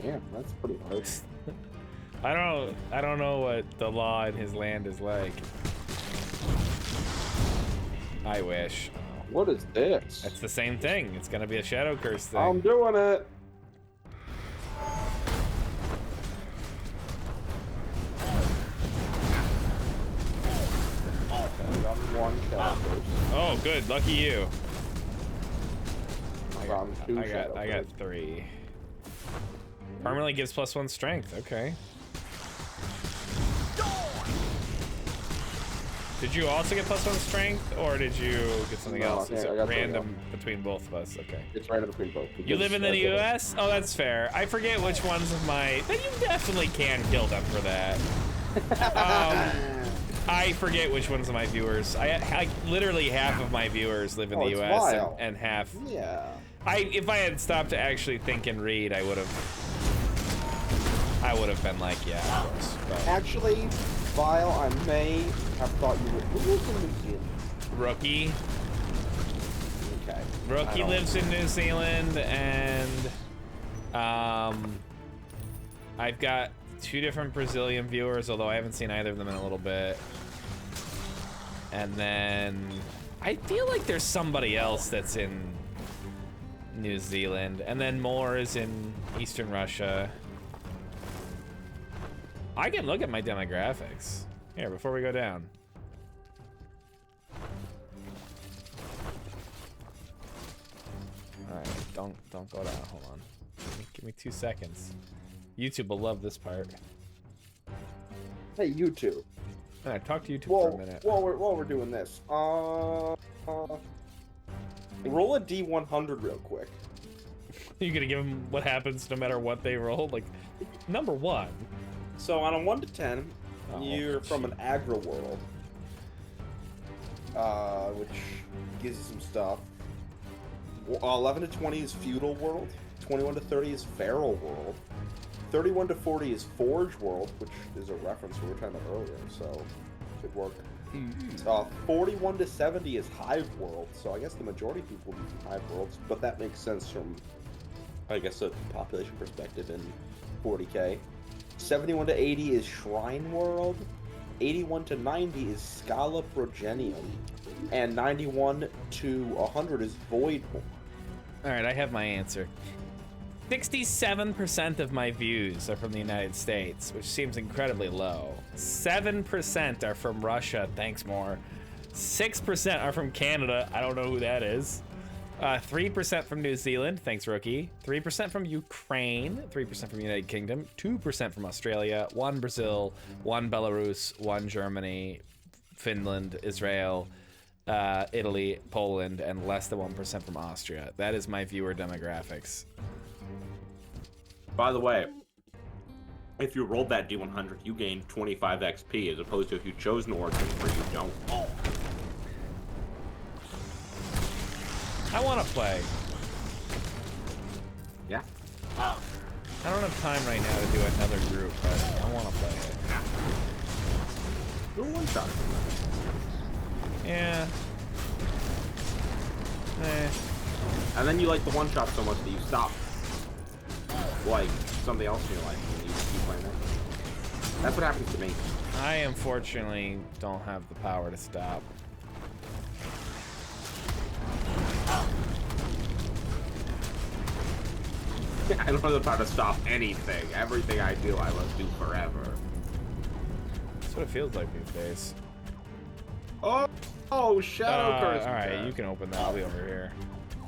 Damn, that's pretty hard. I don't know what the law in his land is like. I wish. What is this? That's the same thing. It's gonna be a shadow curse thing. I'm doing it. I got 1 shadow curse. Oh, good. Lucky you. I got 2 I shadow got curse. 3. Permanently gives +1 strength. Okay. Did you also get +1 strength, or did you get something No, else? I Is think it I got something random between both of us? Okay. It's right in between both. You live in the U.S.? Oh, that's fair. I forget which ones of my... Then you definitely can kill them for that. I forget which ones of my viewers. I literally half of my viewers live in the it's U.S. vile. and half... Yeah. If I had stopped to actually think and read, I would have been like, yeah, of course. But Actually, Vile, I may have thought you would. Who lives in New Zealand? Rookie. Okay. Rookie I don't- lives in New Zealand, and I've got 2 different Brazilian viewers, although I haven't seen either of them in a little bit. And then I feel like there's somebody else that's in New Zealand, and then more is in Eastern Russia. I can look at my demographics here before we go down. All right, don't go down. Hold on. Give me 2 seconds. YouTube will love this part. Hey, you two. I talk to YouTube for a Well, minute. while we're doing this, roll a D100 real quick. You gonna give them what happens no matter what they roll? Like, number 1. So on a 1 to 10, Oh, you're from an aggro world, which gives you some stuff. 11 to 20 is feudal world. 21 to 30 is feral world. 31 to 40 is forge world, which is a reference we were talking about earlier, so should work. 41 to 70 is hive world, so I guess the majority of people will be from hive worlds, but that makes sense from, I guess, a population perspective in 40k. 71 to 80 is Shrine World, 81 to 90 is Scala Progenium, and 91 to 100 is Void World. All right, I have my answer. 67% of my views are from the United States, which seems incredibly low. 7% are from Russia, thanks more. 6% are from Canada, I don't know who that is. 3% from New Zealand, thanks rookie. 3% from Ukraine, 3% from United Kingdom, 2% from Australia, 1 Brazil, 1 Belarus, 1 Germany, Finland, Israel, Italy, Poland, and less than 1% from Austria. That is my viewer demographics. By the way, if you rolled that D100, you gained 25 XP, as opposed to if you chose an origin where you don't. I want to play. Yeah. I don't have time right now to do another group, but I want to play it. Do a one-shot. Yeah. Eh. And then you like the one-shot so much that you stop. Like something else in your life, and you keep playing that. That's what happens to me. I unfortunately don't have the power to stop. I don't have the power to stop anything. Everything I do, I must do forever. That's what it feels like these days. Oh, Shadow Curse. Alright, you can open that. I'll be over here.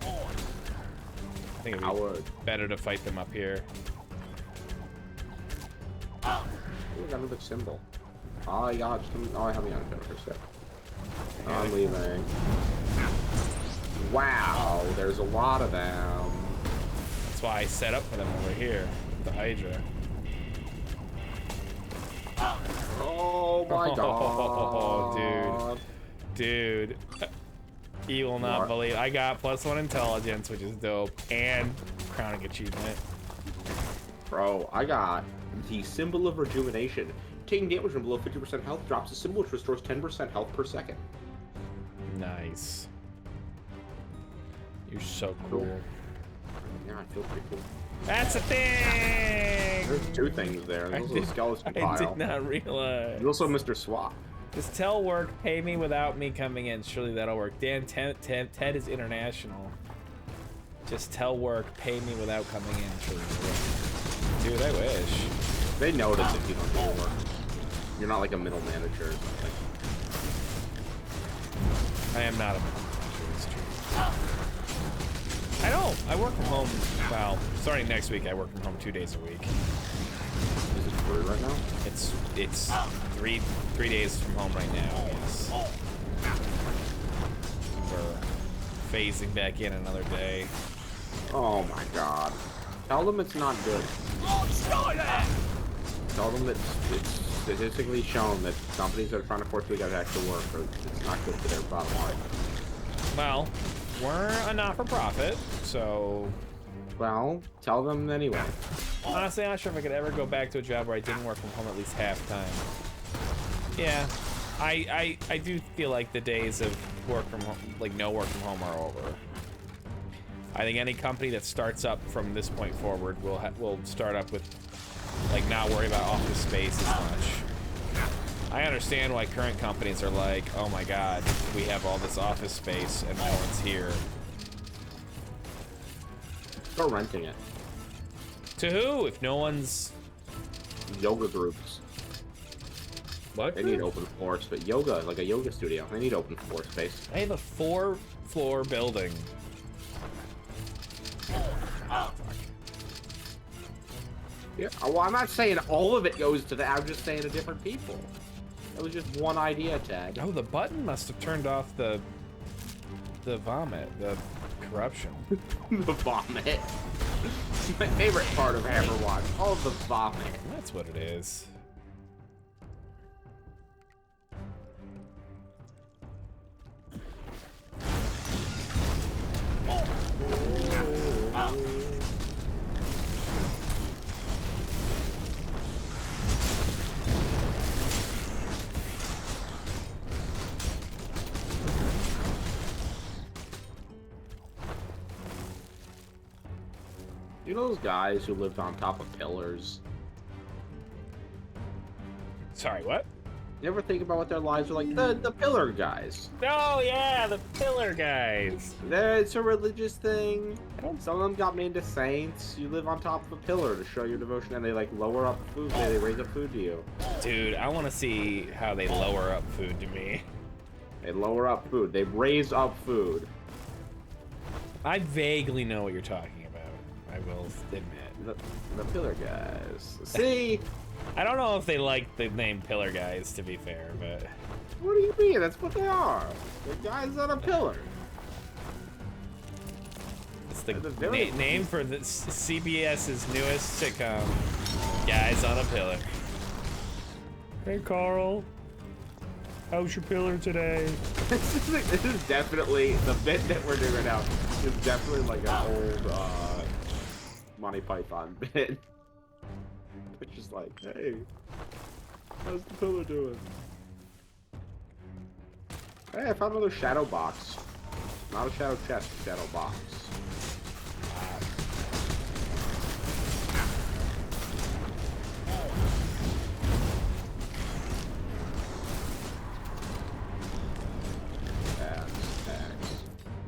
I think it'd be better to fight them up here. Ooh, got another symbol. Oh, yeah, I have me on Shadow Curse set. I'm leaving. Wow, there's a lot of them. That's why I set up for them over here, the Hydra. Oh my god. Dude. You will not believe. I got +1 intelligence, which is dope, and crowning achievement. Bro, I got the symbol of rejuvenation. Taking damage from below 50% health drops a symbol which restores 10% health per second. Nice. You're so cool. Yeah, I feel pretty cool. That's a thing! There's 2 things there. There's also a skeleton pile. I did not realize. There's also Mr. Swap. Just tell work, pay me without me coming in. Surely that'll work. Dan, Ted is international. Just tell work, pay me without coming in. Surely it'll work. Dude, I wish. They notice if you don't do the work. You're not like a middle manager or something. I am not a middle manager, it's true. I don't. I work from home. Well, starting next week, I work from home 2 days a week. Is it free right now? It's three days from home right now. Yes. We're phasing back in another day. Oh my god. Tell them it's not good. Tell them that it's statistically shown that companies that are trying to force you guys to actually work, or it's not good for their bottom line. Well, we're a not-for-profit, so... Well, tell them anyway. Honestly, I'm not sure if I could ever go back to a job where I didn't work from home at least half time. Yeah, I do feel like the days of work from home, like no work from home, are over. I think any company that starts up from this point forward will start up with, like, not worry about office space as much. I understand why current companies are like, oh my god, we have all this office space and no one's here. Start renting it. To who? If no one's... Yoga groups. What? They need open floor space. Yoga, like a yoga studio. They need open floor space. I have a 4-floor building. Yeah, well, I'm not saying all of it goes to that. I'm just saying to different people. That was just one idea, Ted. Oh, the button must have turned off the vomit, the corruption. The vomit. It's my favorite part of Hammerwatch. All of the vomit. That's what it is. You know those guys who lived on top of pillars? Sorry, what? You ever think about what their lives are like? The pillar guys. Oh yeah, the pillar guys. It's a religious thing. Some of them got made into saints. You live on top of a pillar to show your devotion, and they like lower up food. They raise up food to you. Dude, I want to see how they lower up food to me. They lower up food. They raise up food. I vaguely know what you're talking about. I will admit. The pillar guys. See? I don't know if they like the name pillar guys, to be fair, but... What do you mean? That's what they are. They're guys on a pillar. It's the name for the CBS's newest sitcom, Guys on a Pillar. Hey, Carl. How's your pillar today? This is definitely, the bit that we're doing right now is definitely like an old Monty Python bit. It's just like, hey, how's the pillar doing? Hey, I found another shadow box. Not a shadow chest, a shadow box.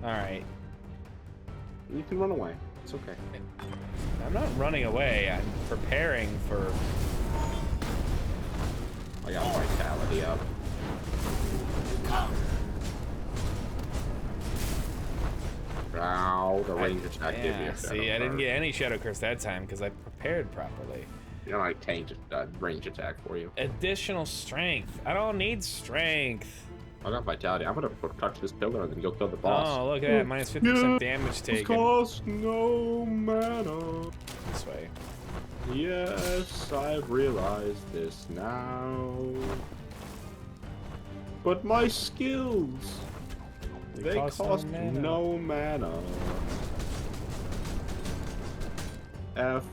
Alright. You can run away. It's okay. I'm not running away. I'm preparing for... I got vitality up. Ow, the range attack gave me a shadow see, I didn't card. get any Shadow Curse that time because I prepared properly. You know, I tanked range attack for you. Additional strength. I don't need strength. I got vitality. I'm gonna touch this pillar and then go kill the boss. Oh, look at that. Minus 50% damage taken. Cost no mana. This way. Yes, I've realized this now. But my skills, they cost no mana. F.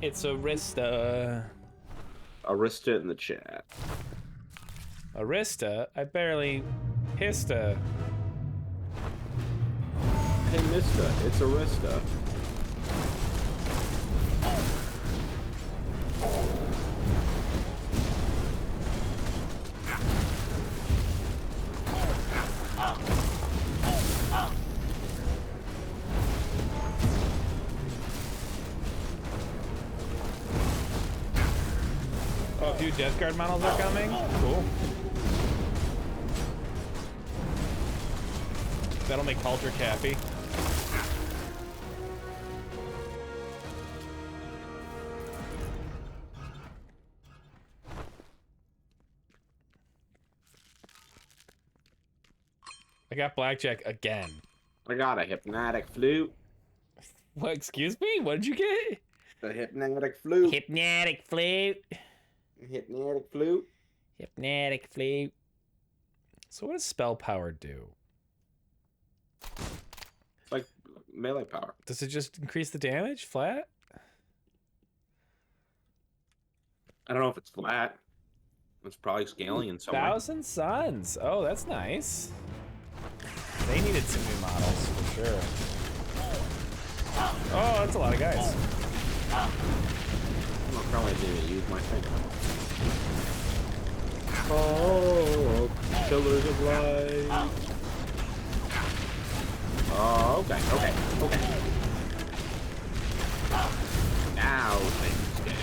It's Arista. Arista in the chat. Arista? I barely hista. Hey, Mista, it's Arista. Oh, dude, Death Guard models are coming? Cool. That'll make Halter happy. I got Blackjack again. I got a hypnotic flute. What, excuse me? What did you get? A hypnotic flute. Hypnotic flute. Hypnotic flute. Hypnotic flute. So what does spell power do? It's like melee power. Does it just increase the damage flat? I don't know if it's flat. It's probably scaling in some way. 1,000 Suns. Oh, that's nice. They needed some new models for sure. Oh, that's a lot of guys. I probably didn't use my thing. Oh, pillars of light. Oh, okay. Now things get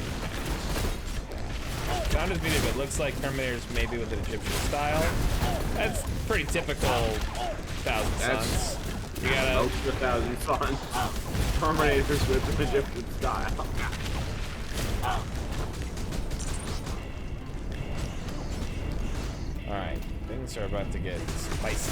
intense. Sound is muted, but looks like Terminator's maybe with an Egyptian style. That's pretty typical 1,000 Suns. You gotta... Most of 1,000 Suns. Terminators with an Egyptian style. Alright, things are about to get spicy.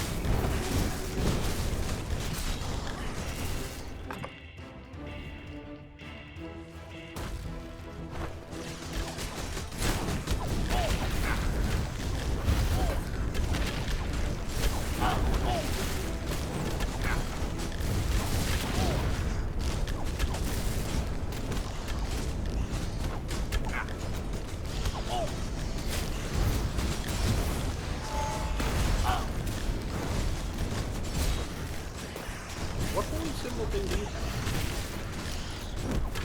What kind of symbol thing do you have?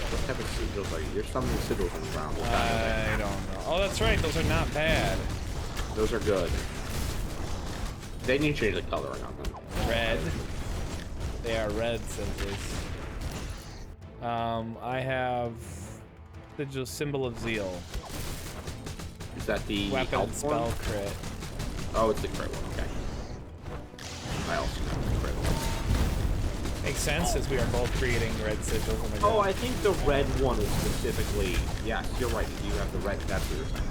What type of sigils are you? You're summoning sigils on the ground. I don't know. Oh, that's right. Those are not bad. Those are good. They need to change the coloring on them. Red. They are red scissors. I have the symbol of zeal. Is that the Weapon health spell one? crit. Oh, it's the crit one. Okay. I also have the crit one. Makes sense as we are both creating red sigils. On the Oh, ground. I think the red one is specifically. Yes, you're right. You have the red. That's what you're saying.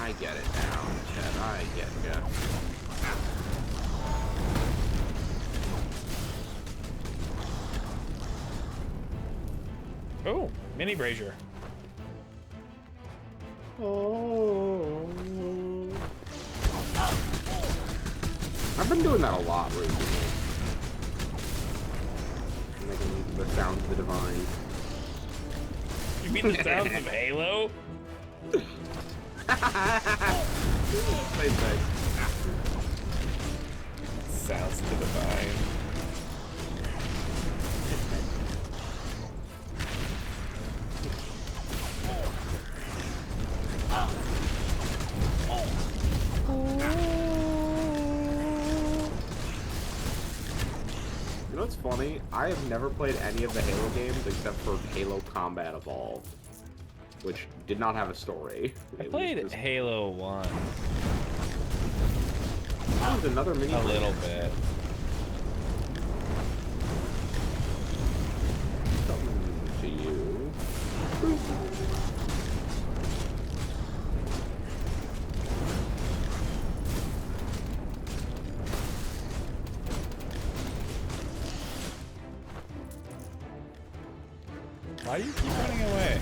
I get it now, Ted. I get ya. Oh, mini brazier. Oh. I've been doing that a lot recently. Making the sounds of the divine. You mean the sounds of Halo? Same thing. Sounds of the divine. You know what's funny? I have never played any of the Halo games except for Halo Combat Evolved, which did not have a story. I It was played just- Halo 1 That was another mini. a little bit. Something to you. Why do you keep running away?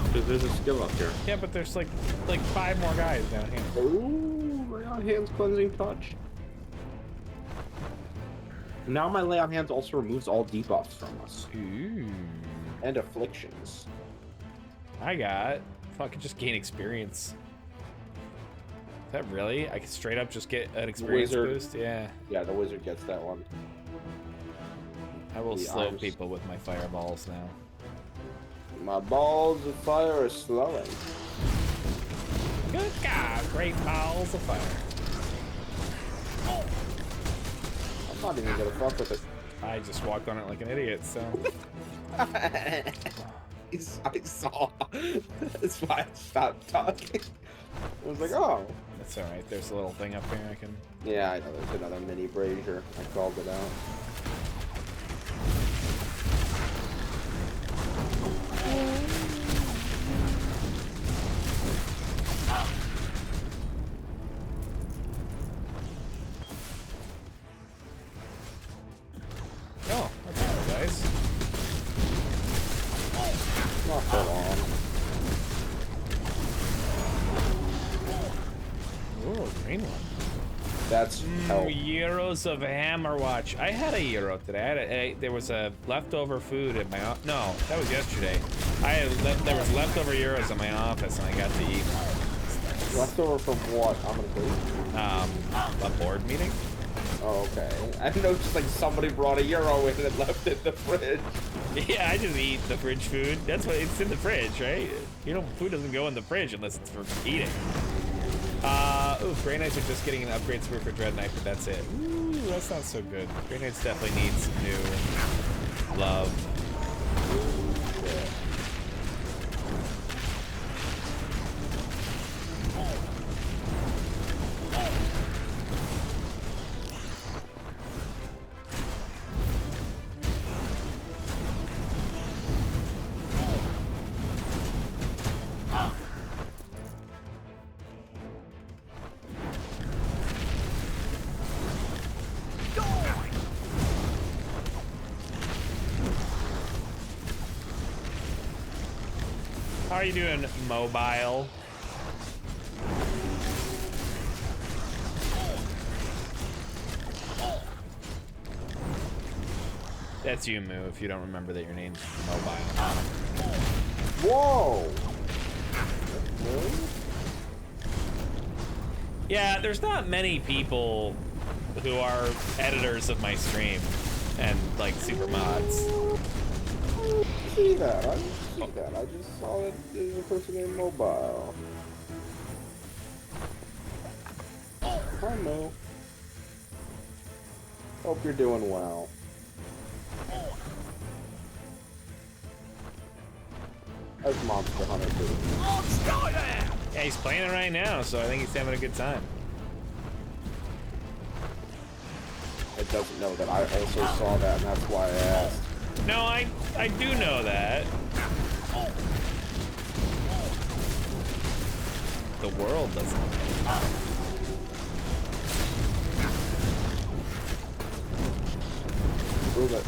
Because there's a skill up here. Yeah, but there's like 5 more guys down here. Ooh, lay on hands cleansing touch. Now my lay on hands also removes all debuffs from us. Ooh. And afflictions. I got fucking just gain experience. Is that really? I can straight up just get an experience Wizard. boost? Yeah. Yeah, the wizard gets that one. I will The slow eyes. people with my fireballs now. My balls of fire are slowing. Good God, great balls of fire. I'm not even gonna fuck with it. I just walked on it like an idiot, so. I saw. That's why I stopped talking. I was like, oh. That's alright, there's a little thing up here I can. Yeah, I know. There's another mini brazier. I called it out. Oh, that's all, guys. Not for long. Ooh, green one. That's help. Euros of Hammerwatch. I had a euro today. There was a leftover food in my no, that was yesterday. There was leftover euros in my office, and I got to eat. Leftover from what? I'm gonna put. A board meeting. Oh, okay. I know just like somebody brought a euro in and left it in the fridge. Yeah, I just eat the fridge food. That's what it's in the fridge, right? You know, food doesn't go in the fridge unless it's for eating. Ooh, Grey Knights are just getting an upgrade sprue for Dread Knight, but that's it. Ooh, that's not so good. Grey Knights definitely need some new love. How are you doing, mobile? That's you, Moo, if you don't remember that your name's mobile. Whoa! Really? Yeah, there's not many people who are editors of my stream and like super mods. I didn't see that. I didn't see that. I just saw that there's a person named Mobile. I know. Hope you're doing well. That's Monster Hunter 2. Yeah, he's playing it right now, so I think he's having a good time. It doesn't know that I also saw that, and that's why I asked. No, I do know that. The world doesn't. Prove it.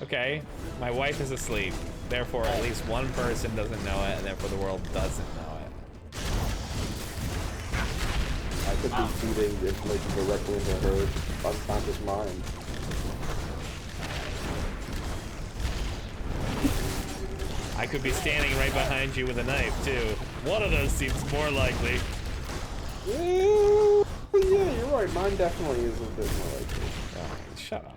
Okay, my wife is asleep. Therefore, at least one person doesn't know it, and therefore the world doesn't know it. I could be feeding information directly into her unconscious mind. I could be standing right behind you with a knife, too. One of those seems more likely. Yeah, you're right. Mine definitely is a bit more likely. Oh, shut up.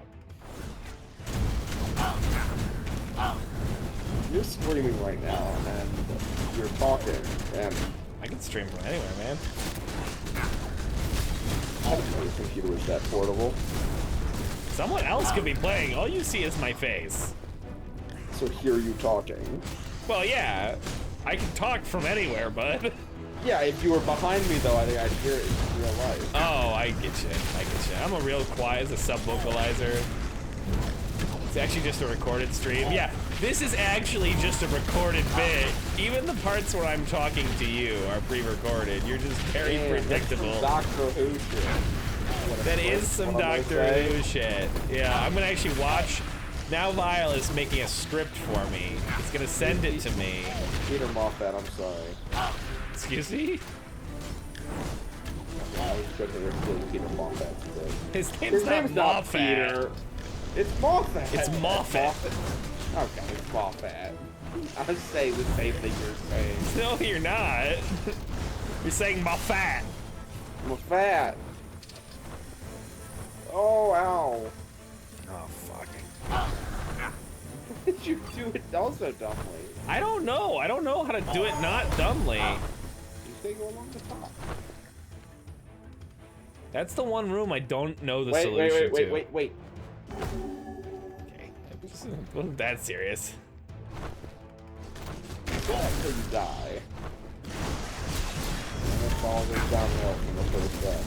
You're screaming right now, and you're talking, and I can stream from anywhere, man. I didn't know your computer was that portable. Someone else could be playing. All you see is my face. So hear you talking. Well, yeah. I can talk from anywhere, bud. Yeah, if you were behind me, though, I think I'd hear it in real life. Oh, I get you. I get you. I'm a real quiet as a sub-vocalizer. It's actually just a recorded stream. Yeah, this is actually just a recorded bit. Even the parts where I'm talking to you are pre-recorded. You're just very predictable. That's some Doctor Who shit. That is some Doctor Who shit. Yeah, I'm gonna actually watch. Now Lyle is making a script for me. He's gonna send it to me. Peter Moffat, I'm sorry. Excuse me? I was going to hear Peter Moffat today. His name's not Moffat. Peter. It's Moffat. It's Moffat. Okay, it's Moffat. I was saying the same thing you're saying. No, you're not. You're saying Moffat. Moffat. Oh, ow. Oh, fuck. Did you do it also dumbly? I don't know. I don't know how to do it not dumbly. You say go along the top. That's the one room I don't know the solution to. Wait. Okay. It wasn't that serious. Until you die. And it falls downhill from the first step.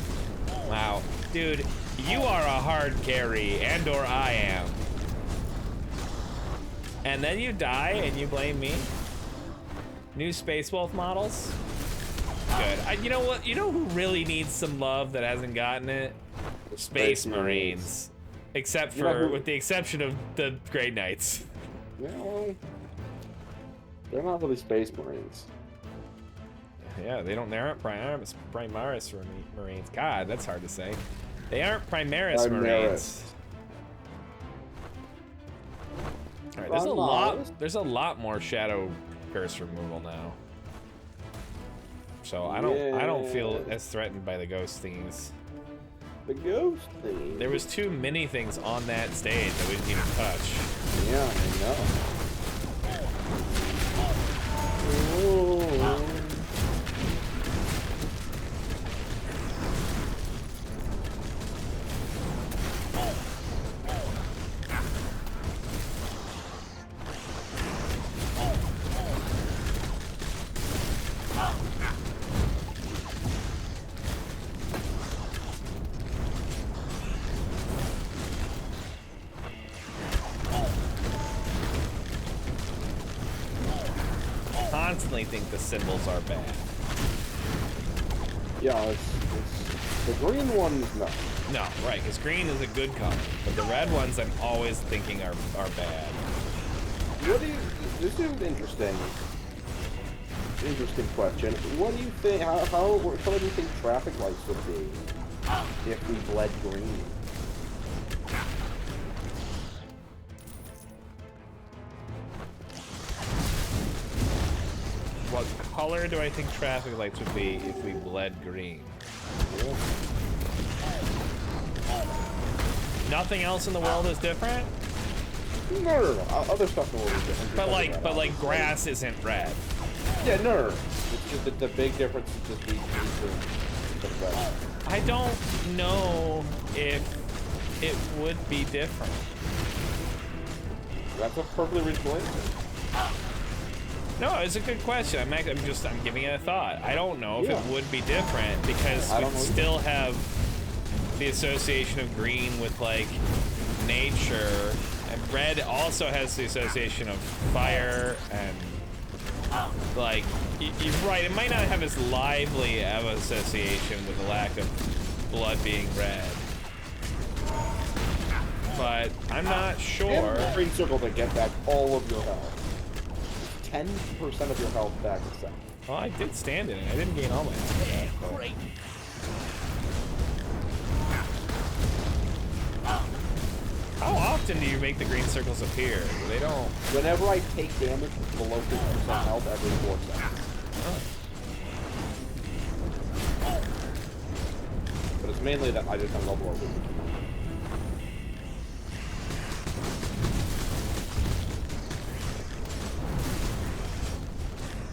Wow. Dude, you are a hard carry, and/or I am. And then you die and you blame me? New Space Wolf models? Good. You know what? You know who really needs some love that hasn't gotten it? Space Marines. Except for, with the exception of the Grey Knights. Well, they're not really Space Marines. Yeah, they aren't Primaris Marines. God, that's hard to say. They aren't Primaris Marines. All right, there's a lot more Shadow Curse removal now. So I don't feel as threatened by the ghost things. The ghost thing. There was 2 mini things on that stage that we didn't even touch. Yeah, I know. Ooh. Constantly think the symbols are bad. Yeah, it's the green ones, no. No, right, because green is a good color, but the red ones I'm always thinking are bad. This is an interesting question. What do you think, how do you think traffic lights would be if we bled green? What color do I think traffic lights would be if we bled green? Yeah. Nothing else in the world is different? No. Other stuff in the world is different. But like grass isn't red. Yeah, no. It's just the big difference is just these two. the red. I don't know if it would be different. That's a perfectly reasonable answer. No, it's a good question. I'm giving it a thought. I don't know if Yeah. it would be different because I we don't know either. still have the association of green with like nature, and red also has the association of fire and like you're right. It might not have as lively of an association with the lack of blood being red, but I'm not sure. And green circle to get back all of your health. 10% of your health back a second. Well, I did stand in it. I didn't gain all my health. Great. How often do you make the green circles appear? They don't. Whenever I take damage below 50% health every 4 seconds. Oh. But it's mainly that I just have level over.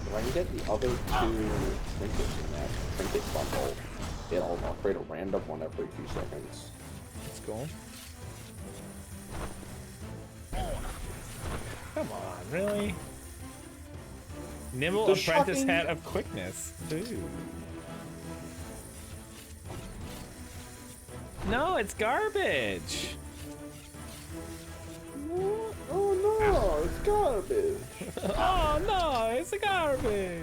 If I can get the other 2 trinkets in that trinket bundle, I'll create a random one every few seconds. Let's go. Come on, really? Nimble The apprentice shocking- hat of quickness. Dude. No, it's garbage. Oh no, it's garbage. Oh no, it's a garbage.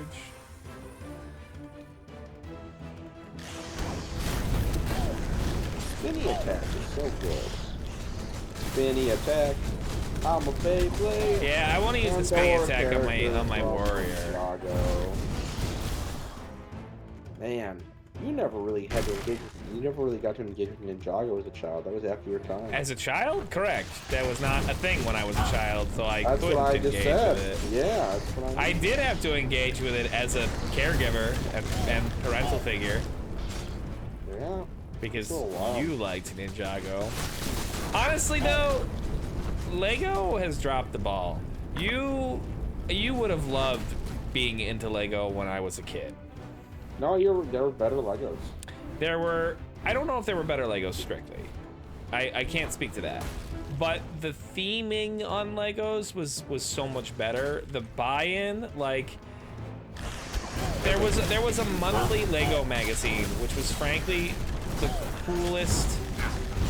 Spinny attack is so good. Spinny attack. I'm a Beyblade. Yeah, I want to use the spinning attack on my warrior. Ninjago. Man, you never really had to engage with, you never really got to engage with Ninjago as a child. That was after your time. As a child? Correct. That was not a thing when I was a child, so I That's couldn't what I just engage said. with it. Yeah, that's what I did have to engage with it as a caregiver and parental figure Yeah. because For a while. you liked Ninjago. Honestly, though, Lego has dropped the ball. You would have loved being into Lego when I was a kid. No, there were better Legos. There were, I don't know if there were better Legos strictly. I can't speak to that. But the theming on Legos was so much better. The buy-in, like, there was a monthly Lego magazine, which was frankly the coolest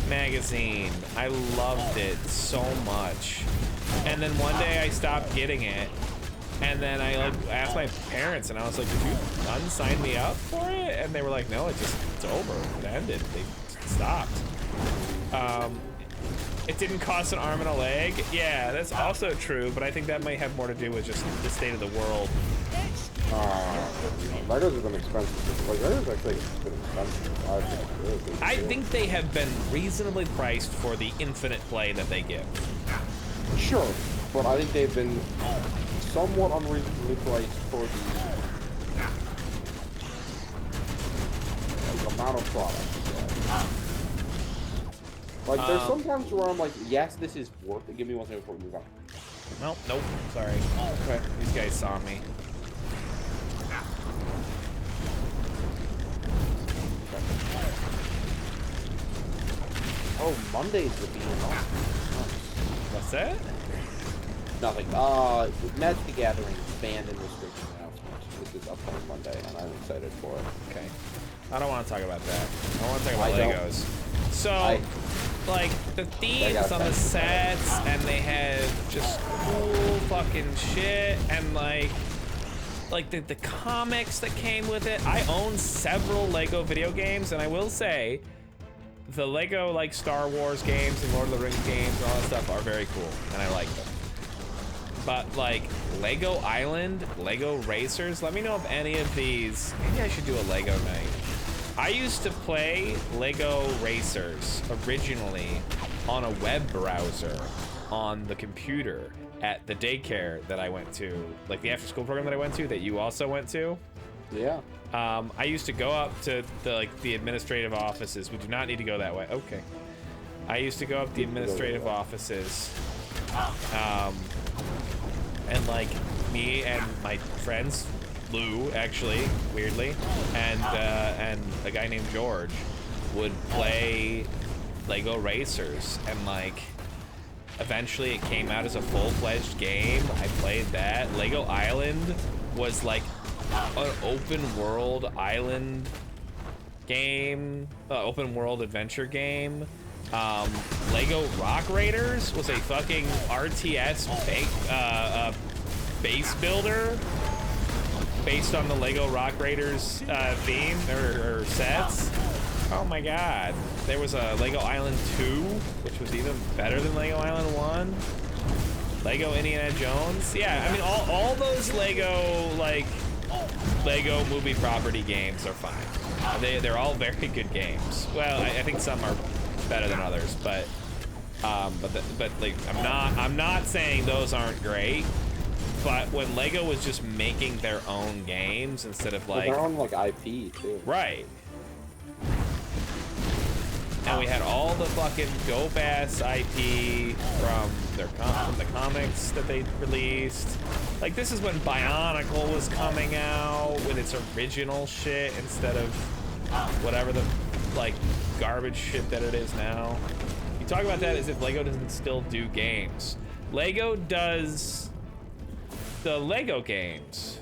magazine. I loved it so much. And then one day I stopped getting it. And then I like asked my parents, and I was like, "Did you unsign me up for it?" And they were like, "No, it's over. It ended. They stopped." It didn't cost an arm and a leg. Yeah, that's also true, but I think that might have more to do with just the state of the world. Legos have been expensive. Like, Legos actually have been expensive. I think they have been reasonably priced for the infinite play that they give. Sure, but I think they've been somewhat unreasonably priced for the amount of product. Like, there's sometimes where I'm like, yes, this is worth it. Give me one second before we move on. Nope, sorry. Okay. These guys saw me. Oh, Monday's the being on. What's that? Nothing. Magic the Gathering banned and restriction announcement. This is upcoming Monday, and I'm excited for it. Okay. I don't want to talk about that. I want to talk about I don't. Legos. So, like, the themes on the sets, and they had just cool fucking shit, and like the comics that came with it. I own several Lego video games, and I will say, the Lego, like, Star Wars games and Lord of the Rings games and all that stuff are very cool, and I like them. But, like, Lego Island, Lego Racers, let me know if any of these, maybe I should do a Lego night. I used to play Lego Racers originally on a web browser on the computer at the daycare that I went to, like the after-school program that I went to that you also went to. Yeah. I used to go up to the administrative offices. We do not need to go that way. Okay. I used to go up the administrative offices, and like me and my friends Lou, actually, weirdly, and a guy named George would play Lego Racers, and like eventually it came out as a full-fledged game. I played that. Lego Island was like an open world island game, open world adventure game. Lego Rock Raiders was a fucking RTS base builder based on the Lego Rock Raiders theme or sets. Oh my god. There was a Lego Island 2, which was even better than Lego Island 1. Lego Indiana Jones. Yeah, I mean all those Lego Lego movie property games are fine. They're all very good games. Well, I think some are better than others, but like I'm not saying those aren't great. But when Lego was just making their own games instead of like their own like IP too. Right. And we had all the fucking dope ass IP from the comics that they released. Like this is when Bionicle was coming out with its original shit instead of whatever the like garbage shit that it is now. You talk about that as if Lego doesn't still do games. Lego does the Lego games.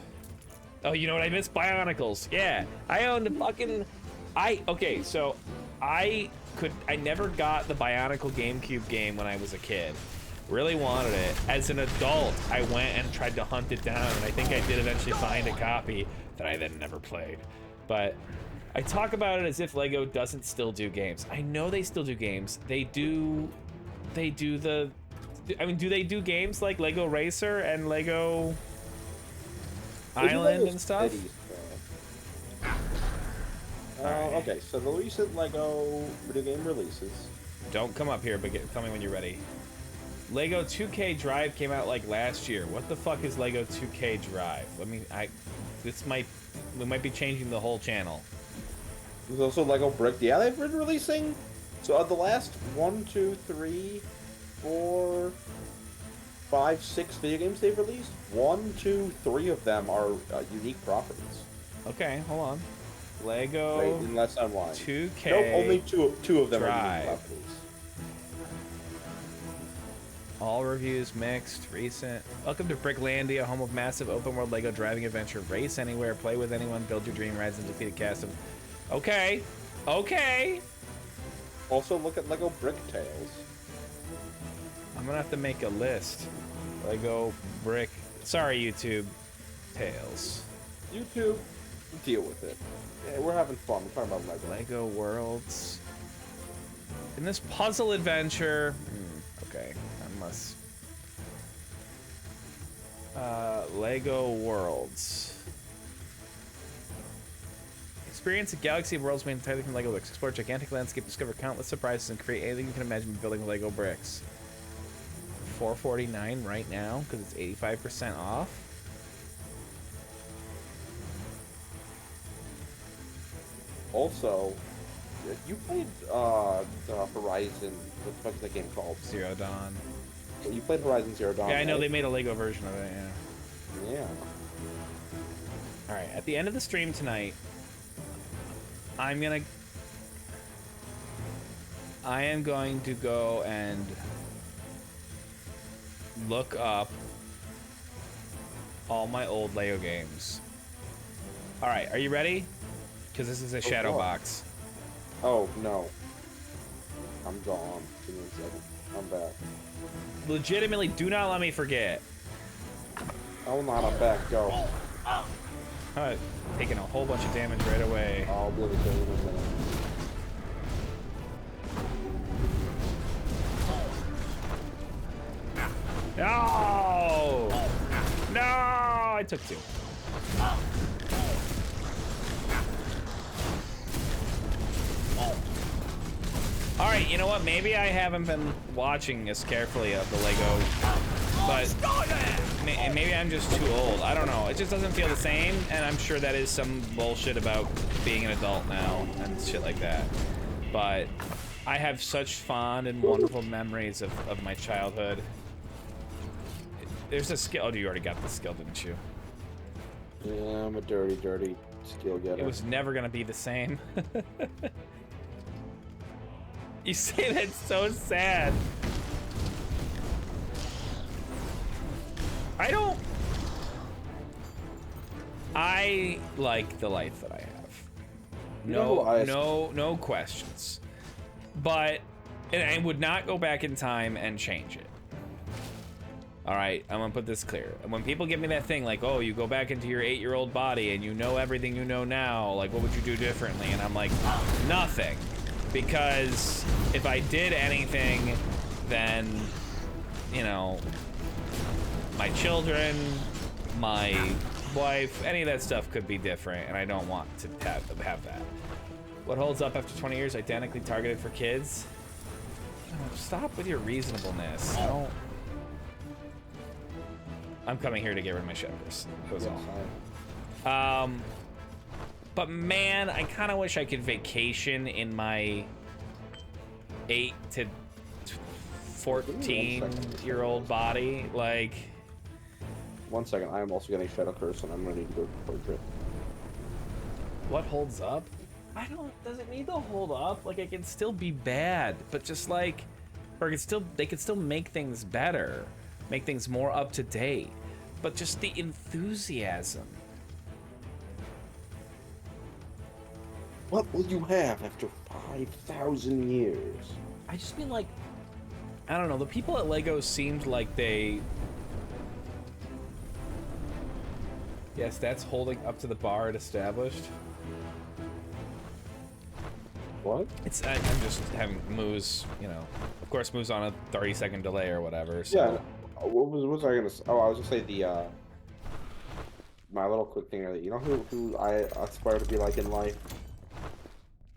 Oh, you know what I missed? Bionicles. Yeah, I owned a fucking. Okay, so I never got the Bionicle GameCube game when I was a kid. Really wanted it. As an adult, I went and tried to hunt it down, and I think I did eventually find a copy that I then never played. But I talk about it as if Lego doesn't still do games. I know they still do games. They do the. I mean, do they do games like Lego Racer and Lego Island and stuff? Okay, so the recent Lego video game releases. Don't come up here, but tell me when you're ready. Lego 2K Drive came out like last year. What the fuck is Lego 2K Drive? We might be changing the whole channel. There's also Lego Brick. Yeah, they've been releasing. So of the last 1, 2, 3, 4, 5, 6 video games they've released, 1, 2, 3 of them are unique properties. Okay, hold on. Lego. Wait, unless I'm lying. 2K. Nope, only two of them Drive. are unique properties. All reviews mixed, recent. Welcome to Bricklandia, home of massive open world Lego driving adventure. Race anywhere, play with anyone, build your dream rides, and defeat a cast of. Okay. Okay. Also, look at Lego Brick Tales. I'm gonna have to make a list. Lego Brick. Sorry, YouTube. Tales. YouTube, deal with it. Yeah, we're having fun. We're talking about Lego. Lego Worlds. In this puzzle adventure. Okay, unless. Lego Worlds. Experience a galaxy of worlds made entirely from Lego bricks. Explore a gigantic landscape, discover countless surprises, and create anything you can imagine building Lego bricks. $4.49 right now because it's 85% off. Also, you played the Horizon. What the fuck is that game called? Zero Dawn. You played Horizon Zero Dawn. Yeah, I know right? they made a Lego version of it. Yeah. Yeah. All right. At the end of the stream tonight, I am going to go and look up all my old Lego games. All right, are you ready? Because this is a shadow box. Oh, no. I'm gone. Give me a second. I'm back. Legitimately, do not let me forget. Oh, not. I'm back. Go. Taking a whole bunch of damage right away. I'll be able to kill you in a minute. No! No! I took 2. All right, you know what? Maybe I haven't been watching as carefully of the Lego, but maybe I'm just too old. I don't know. It just doesn't feel the same, and I'm sure that is some bullshit about being an adult now and shit like that. But I have such fond and wonderful memories of my childhood. There's a skill. Oh, you already got the skill, didn't you? Yeah, I'm a dirty, dirty skill getter. It was never gonna be the same. You say that's so sad. I like the life that I have. No questions. But and I would not go back in time and change it. All right, I'm gonna put this clear. And when people give me that thing like, oh, you go back into your 8-year-old body and you know everything you know now, like what would you do differently? And I'm like, nothing. Because if I did anything, then, you know, my children, my wife, any of that stuff could be different, and I don't want to have that. What holds up after 20 years? Identically targeted for kids? Oh, stop with your reasonableness. I'm coming here to get rid of my shepherds. That was all. But man, I kind of wish I could vacation in my 8 to 14-year-old body. Like, 1 second, I am also getting Shadow Curse, and I'm ready to go to portrait. what holds up? Does it need to hold up? Like, it can still be bad, but just like, or they could still make things better, make things more up to date, but just the enthusiasm. What will you have after 5,000 years? I just mean like, I don't know, the people at LEGO seemed like they... Yes, that's holding up to the bar it established. What? I'm just having Moose, you know, of course Moose on a 30-second delay or whatever, so... Yeah, what was I gonna say? Oh, I was gonna say the, my little quick thing, you know who I aspire to be like in life?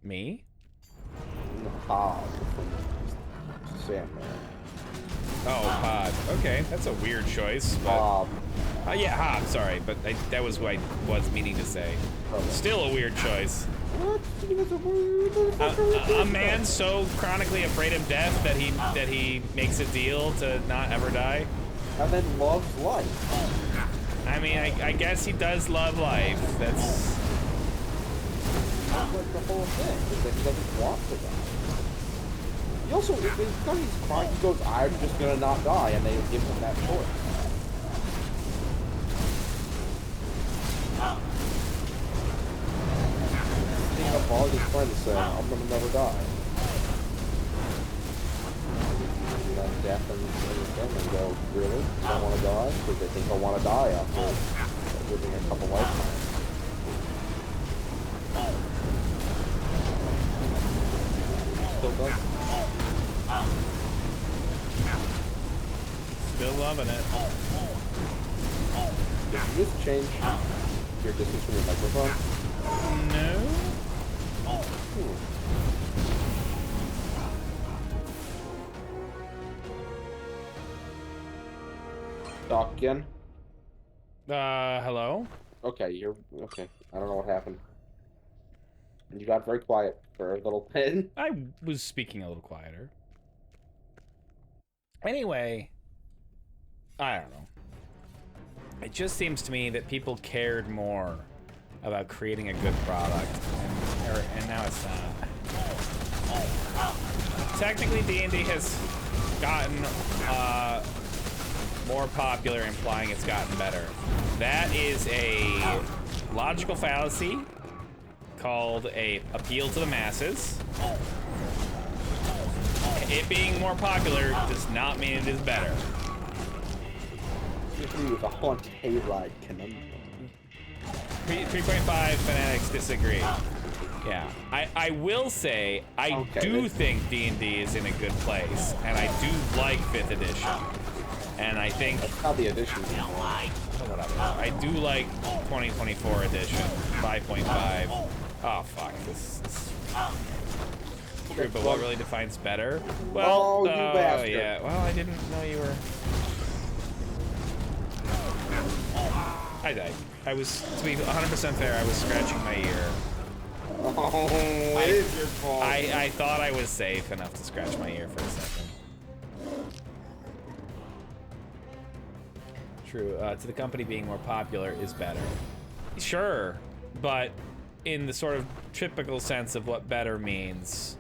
Me? Pod from Sandman. Oh, Pod. Okay, that's a weird choice, but... yeah, Hob, sorry, but that was what I was meaning to say. Okay. Still a weird choice. What? A man so chronically afraid of death that he makes a deal to not ever die? And then loves life. I mean, I guess he does love life. That's like the whole thing, is that he doesn't want to die. He also, he's crying, he goes, I'm just gonna not die, and they give him that choice. Seeing up all his friends saying, I'm gonna never die. And then death and go, really? You don't want to die? Because they think I want to die after living a couple lifetimes. still loving it. Did you just change your distance from your microphone? No. Talk again? Hello? Okay, okay. I don't know what happened. And you got very quiet for a little bit. I was speaking a little quieter. Anyway, I don't know. It just seems to me that people cared more about creating a good product, and now it's not. Technically, D&D has gotten more popular, implying it's gotten better. That is a logical fallacy called a appeal to the masses. It being more popular does not mean it is better. With a haunted hayride conundrum. 3.5 fanatics disagree. Yeah, I will say I do think D&D is in a good place, and I do like 5th edition, and I think that's how the edition is. Whatever. I do like 2024 edition 5.5. Oh fuck this. True, but what really defines better? Well, you bastard. Yeah. Well, I didn't know you were. I died. I was, to be 100% fair, I was scratching my ear. Oh, it is your fault. I thought I was safe enough to scratch my ear for a second. True. To the company being more popular is better. Sure, but in the sort of typical sense of what better means,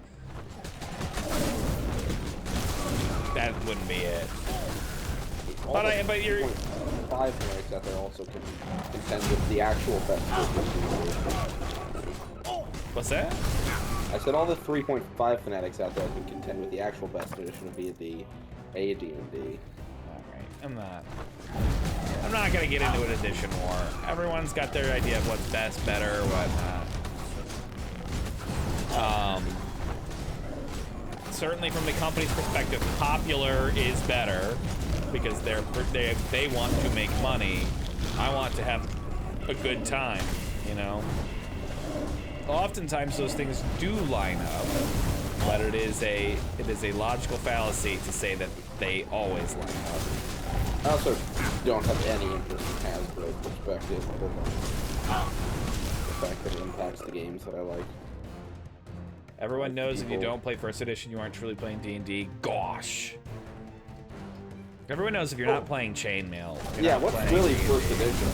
that wouldn't be it. But you're 5 fanatics out there also can contend with the actual best. What's that? I said all the 3.5 fanatics out there can contend with the actual best edition of the AD&D. Alright, I'm not gonna get into an edition war. Everyone's got their idea of what's best, better, whatnot. Certainly from the company's perspective, popular is better because they want to make money. I want to have a good time, you know? Oftentimes those things do line up, but it is a logical fallacy to say that they always line up. I also don't have any interest in Hasbro's perspective other than the fact that it impacts the games that I like. Everyone knows if you don't play first edition, you aren't truly playing D&D. Gosh. Everyone knows if you're not playing Chainmail. Yeah, what's really first edition?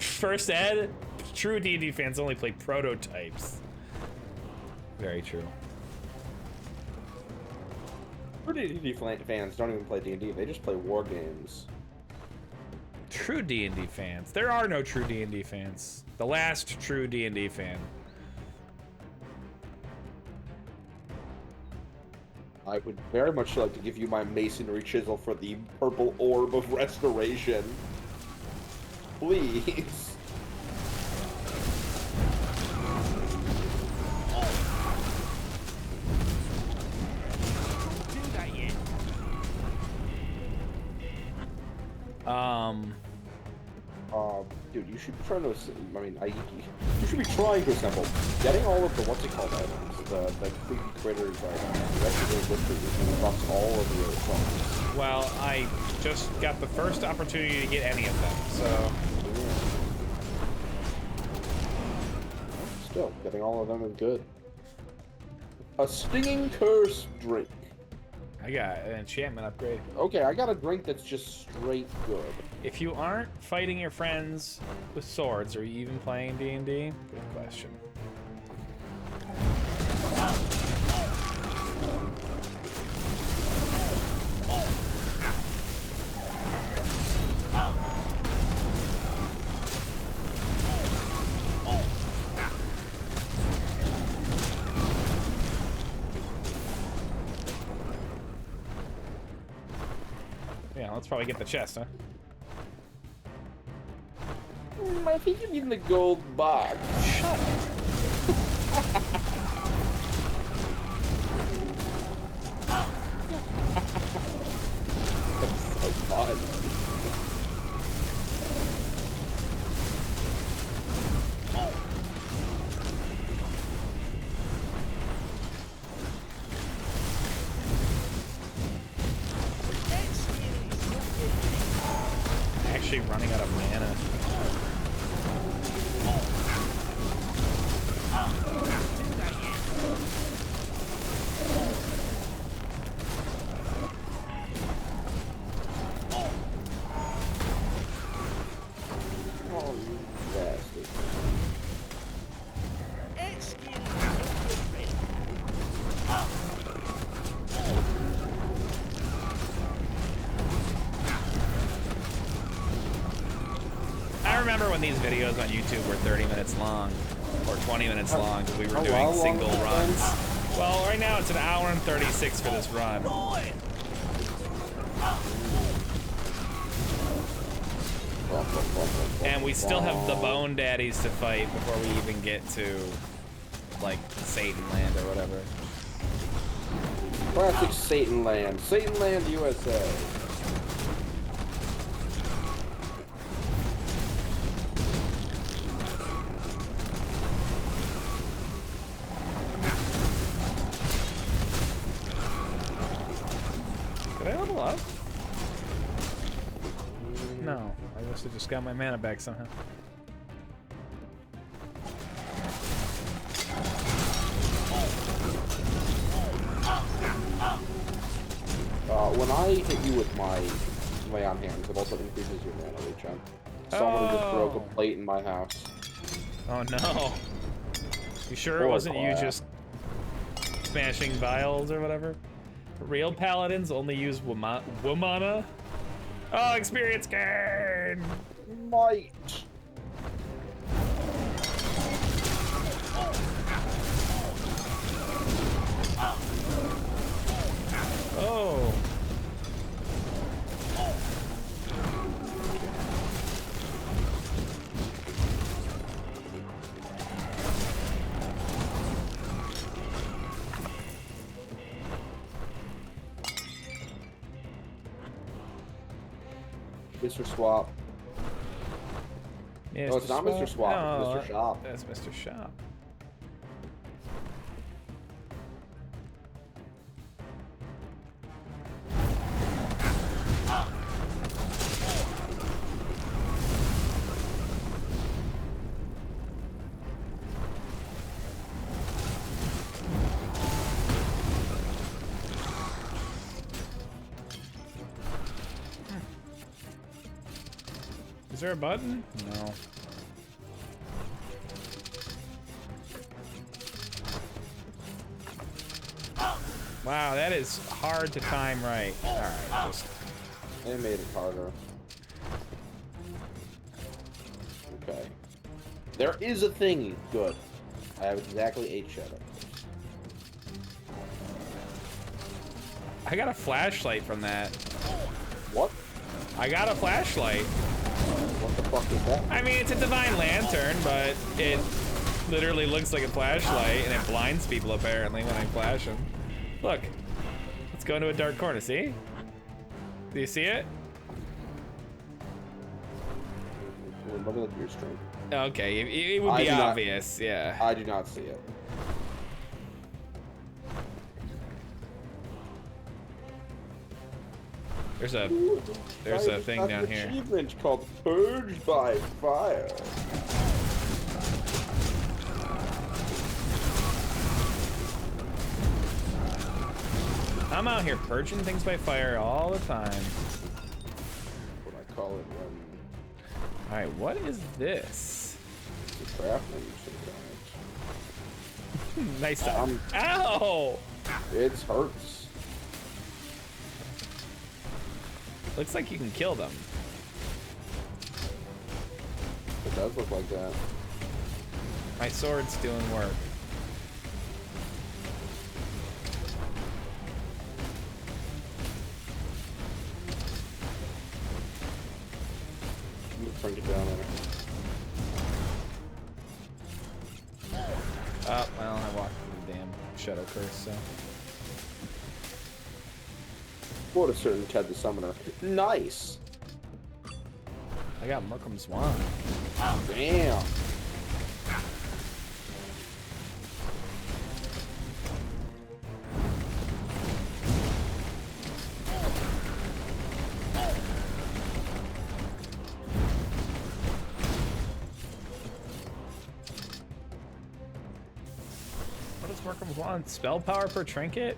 First ed? True D&D fans only play prototypes. Very true. True D&D fans don't even play D&D, they just play war games. True D&D fans. There are no true D&D fans. The last true D&D fan. I would very much like to give you my masonry chisel for the purple orb of restoration. Please. Dude, you should be trying to. I mean, you should be trying to assemble. Getting all of the what's it called items, the creepy critters items, that's good for you across all of your songs. Well, I just got the first opportunity to get any of them, so. Yeah. Still, getting all of them is good. A stinging curse drink. I got an enchantment upgrade. Okay, I got a drink that's just straight good. If you aren't fighting your friends with swords, are you even playing D&D? Good question. Yeah, let's probably get the chest, huh? I think you mean the gold box. Shut up. That's so fun. Actually running out of mana. Oh, you bastard. I remember when these videos on YouTube were 30 minutes long, or 20 minutes long, because we were How doing long single was it? runs. Well, right now it's an hour and 36 for this run. And we still have the Bone Daddies to fight before we even get to, like, Satan Land or whatever. Classic Satan Land. Satan Land, USA. Did I level up? No, I must have just got my mana back somehow. When I hit you with my increases my on hands. It also increases your mana regen. Someone just broke a plate in my house. Oh no. You sure it Poor wasn't you crap. just smashing vials or whatever? Real paladins only use Womana. Oh, experience gain! Might. Oh. Mr. Swap. Mr. No, it's not Mr. Swap. No, It's Mr. Shop. That's Mr. Shop. Is there a button? No. Wow, that is hard to time right. Alright, just... They made it harder. Okay. There is a thingy. Good. I have exactly 8 shadows. I got a flashlight from that. What? I got a flashlight. What the fuck is that? I mean, it's a divine lantern, but it literally looks like a flashlight, and it blinds people apparently when I flash them. Look, let's go into a dark corner. See? Do you see it? Let me look at your stream. Okay, it would be obvious. Yeah. I do not see it. There's a thing That's down an here. achievement called Purged by Fire. I'm out here purging things by fire all the time. What I call it when All right, what is this? the crafting sometimes. Nice time. Ow! It hurts. Looks like you can kill them. It does look like that. My sword's doing work. Let me bring it down there. Oh, well, I walked through the damn shadow curse, so. Quote a certain TedtheSummoner. Nice. I got Merkham's wand. Damn. What does Merkham's wand? Spell power per trinket?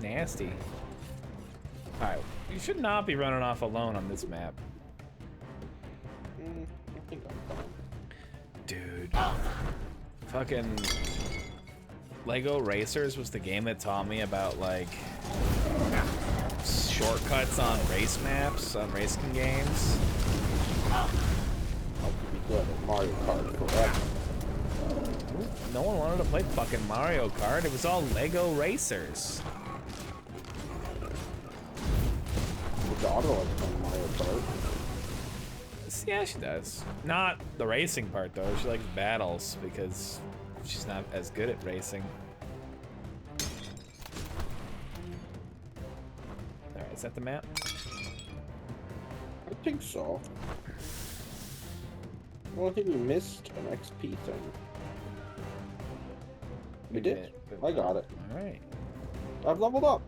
Nasty. Alright, you should not be running off alone on this map. I think I'm fine. Dude. Fucking Lego Racers was the game that taught me about, like, shortcuts on race maps, on racing games. I'll be good at Mario Kart forever. No one wanted to play fucking Mario Kart. It was all Lego Racers. Your daughter likes playing Mario Kart. Yeah, she does. Not the racing part, though. She likes battles because she's not as good at racing. Alright, is that the map? I think so. Well, I think we missed an XP thing. We did. I got it. Alright. I've leveled up.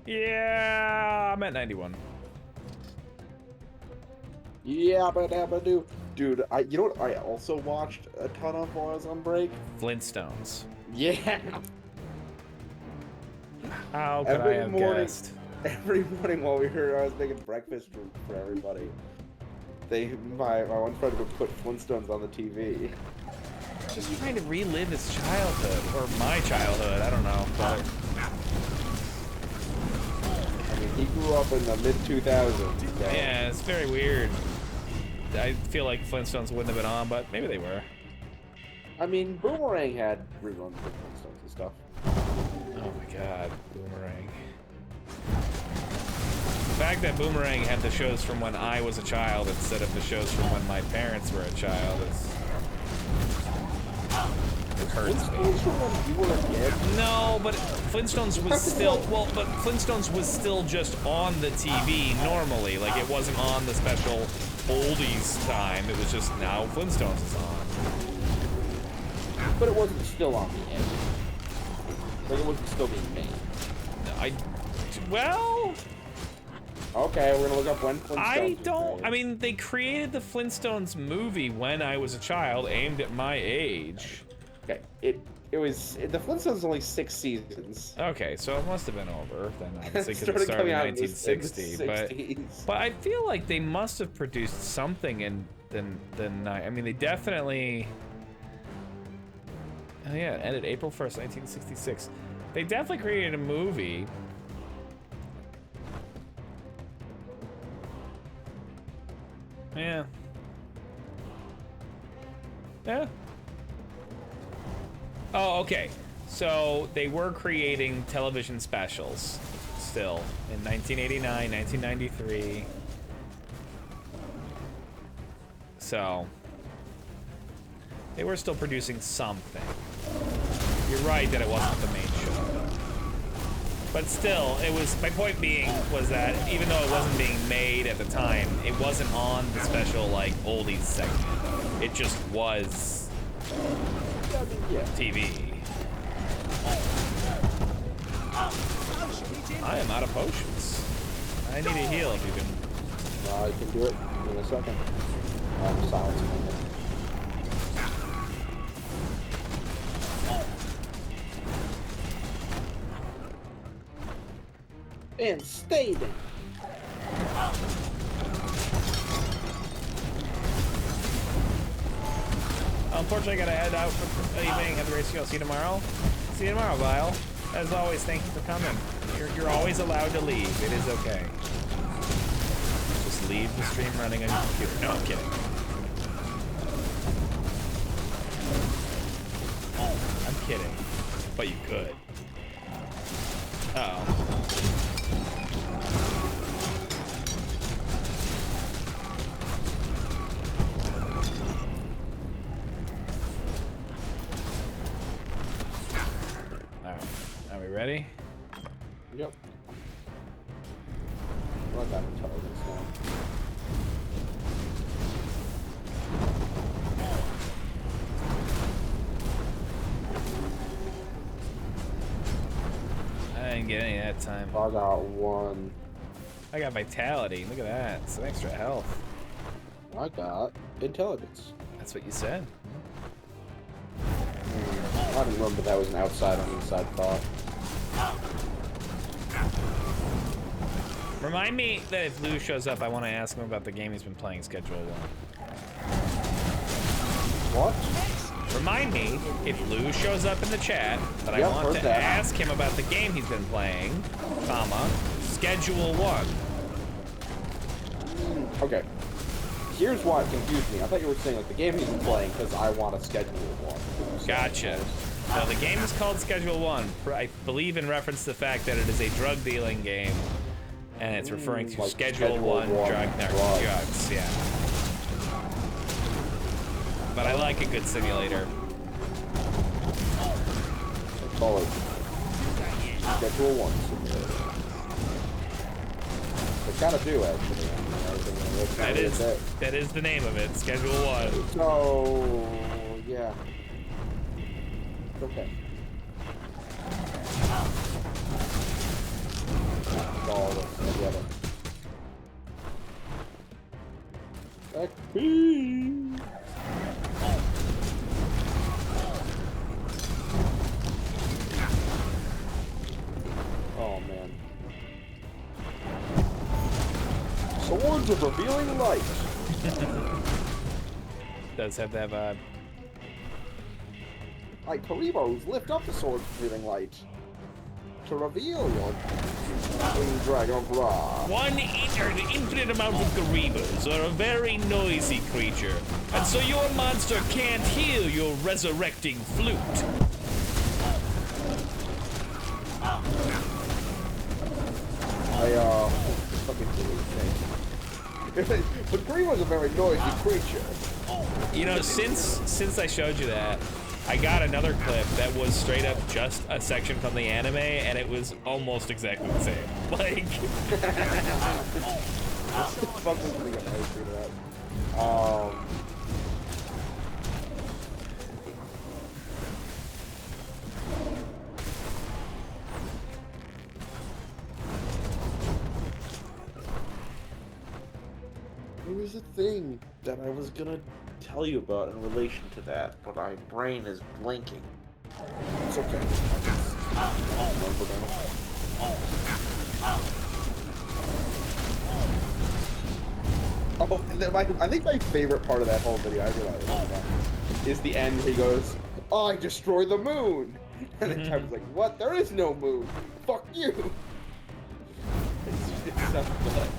Yeah, I'm at 91. Yeah, but do. Dude, you know what I also watched a ton of while I was on break? Flintstones. Yeah. How could I have guessed? every morning while I was making breakfast for everybody, my one friend would put Flintstones on the TV. Just trying to relive his childhood, or my childhood, I don't know, but... I mean, he grew up in the mid-2000s. So. Yeah, it's very weird. I feel like Flintstones wouldn't have been on, but maybe they were. I mean, Boomerang had reruns of Flintstones and stuff. Oh my god, Boomerang. The fact that Boomerang had the shows from when I was a child instead of the shows from when my parents were a child is... It hurts me. You were a kid? No, but Flintstones was still... Well, but Flintstones was still just on the TV normally. Like, it wasn't on the special oldies time. It was just now Flintstones is on. But it wasn't still on the end. Like, it wasn't still being made. Well... Okay, we're gonna look up when Flintstones I mean, they created the Flintstones movie when I was a child, aimed at my age. Okay, the Flintstones only 6 seasons. Okay, so it must have been over then, obviously, because it Started started in coming out in the 1960. But I feel like they must have produced something I mean, they definitely... Oh yeah, it ended April 1st, 1966. They definitely created a movie. Yeah. Yeah. Oh, okay. So they were creating television specials still in 1989, 1993. So they were still producing something. You're right that it wasn't the main show. But still, it was, my point being was that even though it wasn't being made at the time, it wasn't on the special, like, oldies segment. It just was TV. I am out of potions. I need a heal if you can. I can do it in a second. Silence. And stay there. Unfortunately, I gotta head out for the evening. Have a great see. I'll see you tomorrow. See you tomorrow, Vile. As always, thank you for coming. You're always allowed to leave. It is okay. Just leave the stream running on your computer. No, I'm kidding. I'm kidding. But you could. Uh-oh. Are we ready? Yep. Well, I got intelligence now. I didn't get any that time. I got 1. I got vitality. Look at that. Some extra health. I got intelligence. That's what you said. I didn't remember that was an outside on inside thought. Remind me that if Lou shows up, I want to ask him about the game he's been playing, Schedule 1. What? Remind me if Lou shows up in the chat that I Yep, want to that. ask him about the game he's been playing, comma, Schedule 1. Okay. Here's why it confused me. I thought you were saying like the game he's been playing because I want to schedule 1. Gotcha. So the game is called Schedule 1. I believe in reference to the fact that it is a drug dealing game, and it's referring to like Schedule 1 drugs. Yeah. But I like a good simulator. It's called Schedule 1 simulator. They kind of do actually. That is the name of it, Schedule 1. So yeah. Okay. All this together. XP. Oh man. Swords of Revealing Light. Does have that vibe. Like Karibos, lift up the Swords of Revealing Light to reveal your Winged Dragon Bra. One infinite amount of Garibas are a very noisy creature, and so your monster can't hear your resurrecting flute. But Karibos a very noisy creature. You know, since I showed you that, I got another clip that was straight up just a section from the anime, and it was almost exactly the same. Like, there was a thing that I was gonna tell you about in relation to that, but my brain is blinking. It's okay. I remember now. Oh, and then I think my favorite part of that whole video, I realized, is the end where he goes, "I destroyed the moon!" And then Kevin's like, "What? There is no moon! Fuck you!" It's so good.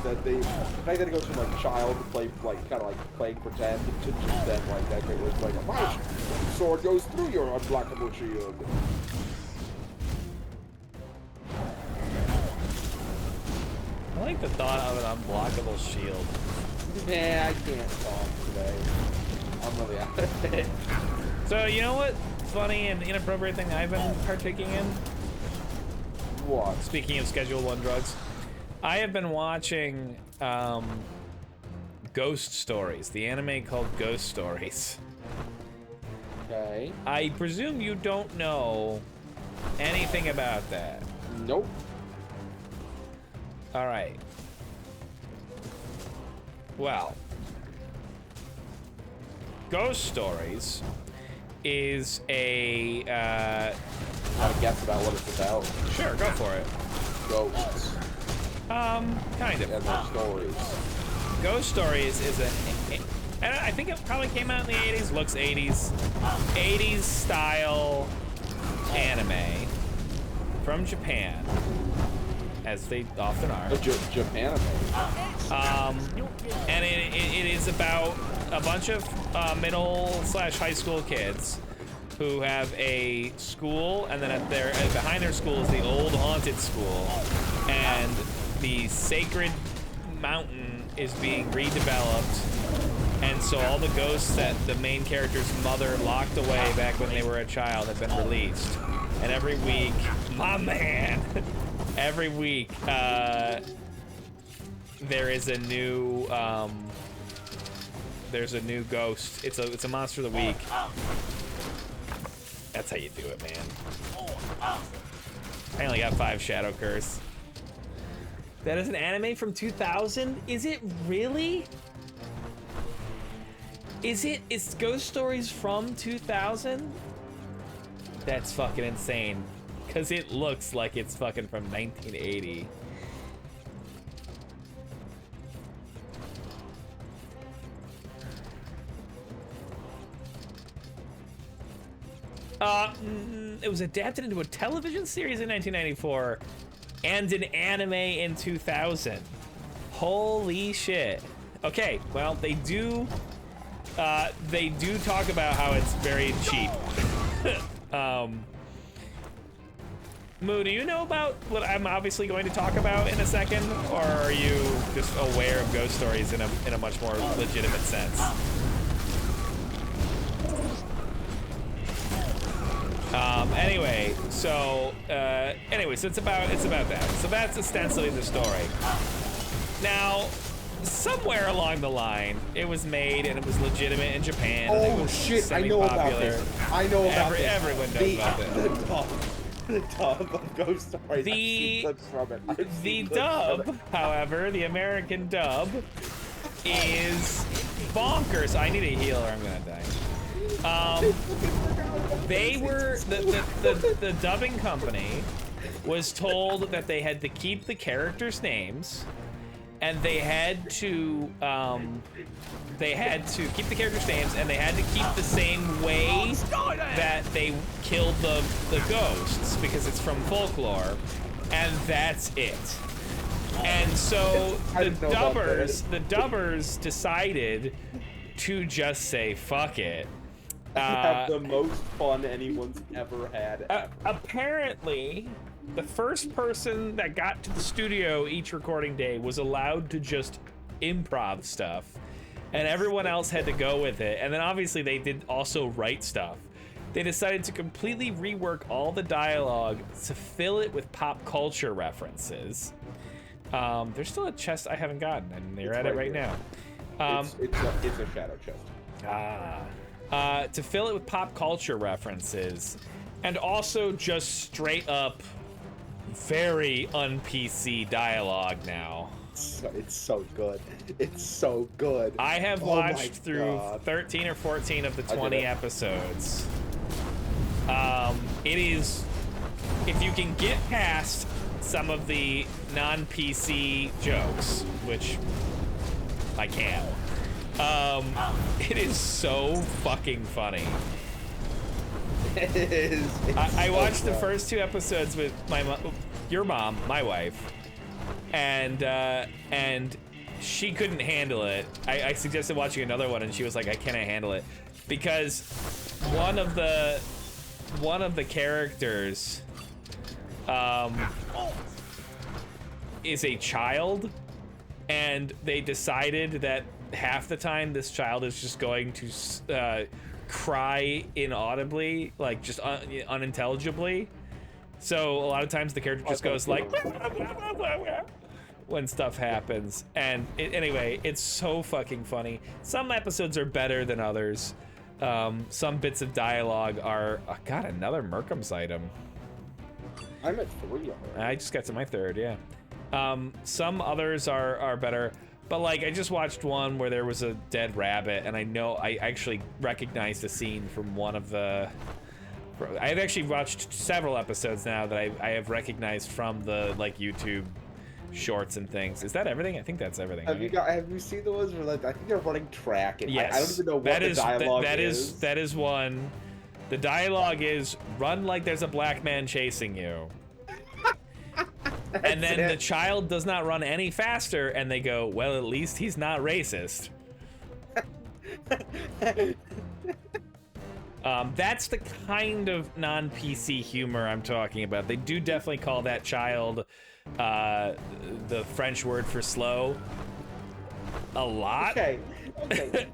That they go from like child to play like kind of like playing pretend to just then like that it was like my sword goes through your unblockable shield. I like the thought of an unblockable shield. Nah, I can't talk today. I'm really out of it. So, you know what funny and inappropriate thing I've been partaking in? What? Speaking of Schedule 1 drugs, I have been watching Ghost Stories, the anime called Ghost Stories. Okay. I presume you don't know anything about that. Nope. All right. Well, Ghost Stories is a Want to guess about what it's about? sure, go for it. Ghosts Kind of. and their stories. Ghost Stories is and I think it probably came out in the 80s, looks 80s style anime from Japan, as they often are. Japan. And it is about a bunch of middle/high school kids who have a school, and then behind their school is the old haunted school, and the sacred mountain is being redeveloped, and so all the ghosts that the main character's mother locked away back when they were a child have been released. And every week, my man, every week there is a new there's a new ghost. It's a monster of the week. That's how you do it, man. I only got 5 Shadow Curse. That is an anime from 2000? Is it really? Is Ghost Stories from 2000? That's fucking insane. Cause it looks like it's fucking from 1980. It was adapted into a television series in 1994 and an anime in 2000. Holy shit. Okay, well, they do talk about how it's very cheap. Moo, do you know about what I'm obviously going to talk about in a second, or are you just aware of Ghost Stories in a much more legitimate sense? Anyway, so it's about that. So that's ostensibly the story. Now, somewhere along the line, it was made and it was legitimate in Japan. And it was shit! I know about this. I know about this. Everyone knows about this. The dub of Ghost Stories. The dub, however, the American dub, is bonkers. I need a heal or I'm gonna die. They were the dubbing company was told that they had to keep the characters' names, and they had to keep the characters' names, and they had to keep the same way that they killed the ghosts, because it's from folklore, and that's it. And so the dubbers decided to just say fuck it. Have the most fun anyone's ever had. Apparently, the first person that got to the studio each recording day was allowed to just improv stuff, and everyone else had to go with it. And then obviously they did also write stuff. They decided to completely rework all the dialogue to fill it with pop culture references. There's still a chest I haven't gotten, and they're at it right now. It's a shadow chest. To fill it with pop culture references, and also just straight up very un-PC dialogue now. It's so good. It's so good. I have watched through 13 or 14 of the 20 episodes. It is, if you can get past some of the non-PC jokes, which I can, it is so fucking funny. It is. I watched the first 2 episodes with your mom, my wife, and she couldn't handle it. I suggested watching another one, and she was like, I cannot handle it, because one of the characters is a child, and they decided that half the time this child is just going to cry inaudibly, like just unintelligibly. So a lot of times the character just goes like when stuff happens. And anyway, it's so fucking funny. Some episodes are better than others. Some bits of dialogue are, oh God, another Merkham's item. I'm at 3 already. I just got to my 3rd, yeah. Some others are better, but like I just watched one where there was a dead rabbit, and I actually recognized a scene from one of the. I've actually watched several episodes now that I have recognized from the like YouTube shorts and things. Is that everything? I think that's everything. Have you seen the ones where like I think they're running track and yes. I don't even know what the dialogue is. That is one. The dialogue is run like there's a black man chasing you. And then the child does not run any faster, and they go, well, at least he's not racist. That's the kind of non-PC humor I'm talking about. They do definitely call that child the French word for slow a lot. Okay.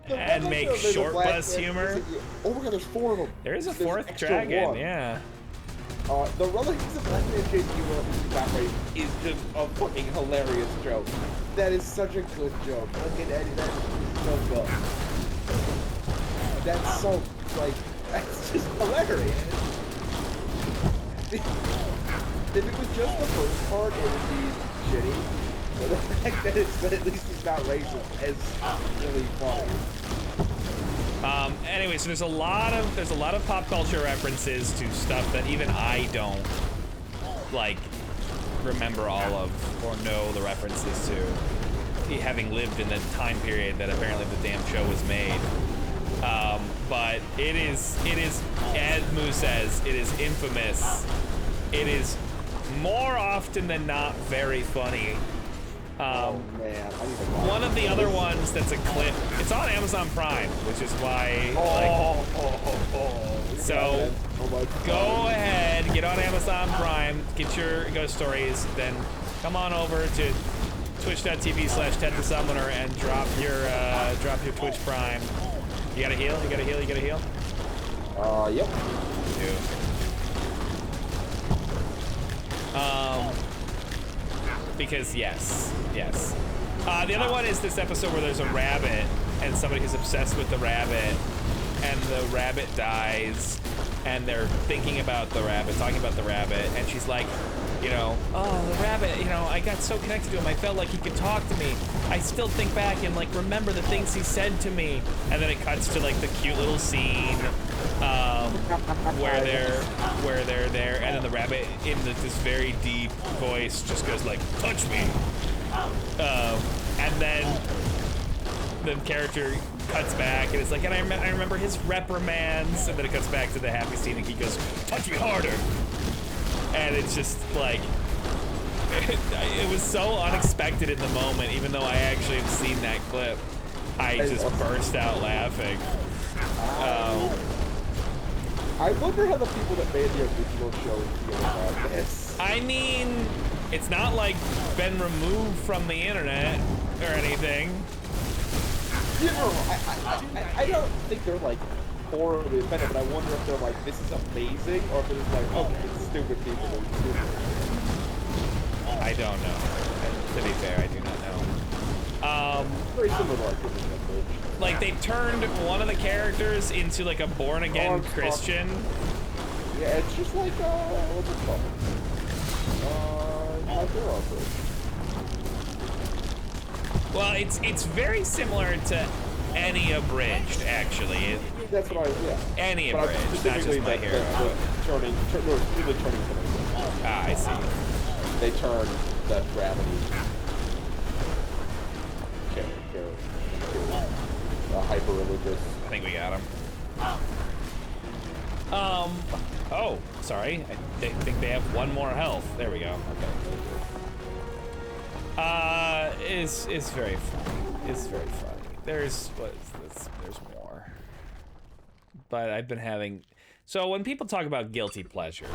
And make short bus humor. Oh my God, there's 4 of them. There is a 4th dragon, yeah. The Relics of Black Man Chasing You is just a fucking hilarious joke. That is such a good joke. Look at Eddie, that is so good. That's so, like, that's just hilarious. If it was just the first part, it would be shitty. But the fact that at least it's not racist is really funny. Anyway, so there's a lot of pop culture references to stuff that even I don't like remember all of or know the references to, having lived in the time period that apparently the damn show was made. But it is, as Moo says, it is infamous. It is more often than not very funny. Oh man, I need to watch one of the other ones that's a clip. It's on Amazon Prime, which is why. So go ahead, get on Amazon Prime, get your ghost stories, then come on over to twitch.tv/TedtheSummoner and drop your Twitch Prime. You gotta heal. You gotta heal. You gotta heal. Yep. Because yes. The other one is this episode where there's a rabbit and somebody who's obsessed with the rabbit, and the rabbit dies, and they're thinking about the rabbit, talking about the rabbit, and she's like, you know, oh, the rabbit, you know, I got so connected to him, I felt like he could talk to me. I still think back and like remember the things he said to me. And then it cuts to like the cute little scene where they're there, and then the rabbit in this very deep voice just goes like, touch me. And then the character cuts back and it's like, and I remember his reprimands, and then it cuts back to the happy scene and he goes, touch me harder. And it's just like, it was so unexpected in the moment, even though I actually have seen that clip. I just burst out laughing. I wonder how the people that made the original show feel about this. I mean, it's not like been removed from the internet or anything. You know, I don't think they're like horribly offended, but I wonder if they're like, this is amazing, or if it's like, oh, it's stupid people are stupid. I don't know. To be fair, I do not know. Very similar to like Disney. Like they turned one of the characters into like a born-again Christian. Yeah, it's just like what's it called? My girl. Well, it's very similar to any abridged, actually. That's what Any abridged, not just My Hero. Turning. Ah, I see. They turn that gravity character hyper-religious. I think we got him. Oh, sorry. I think they have one more health. There we go. Okay. It's very funny. It's very funny. There's more. But I've been having. So when people talk about guilty pleasure,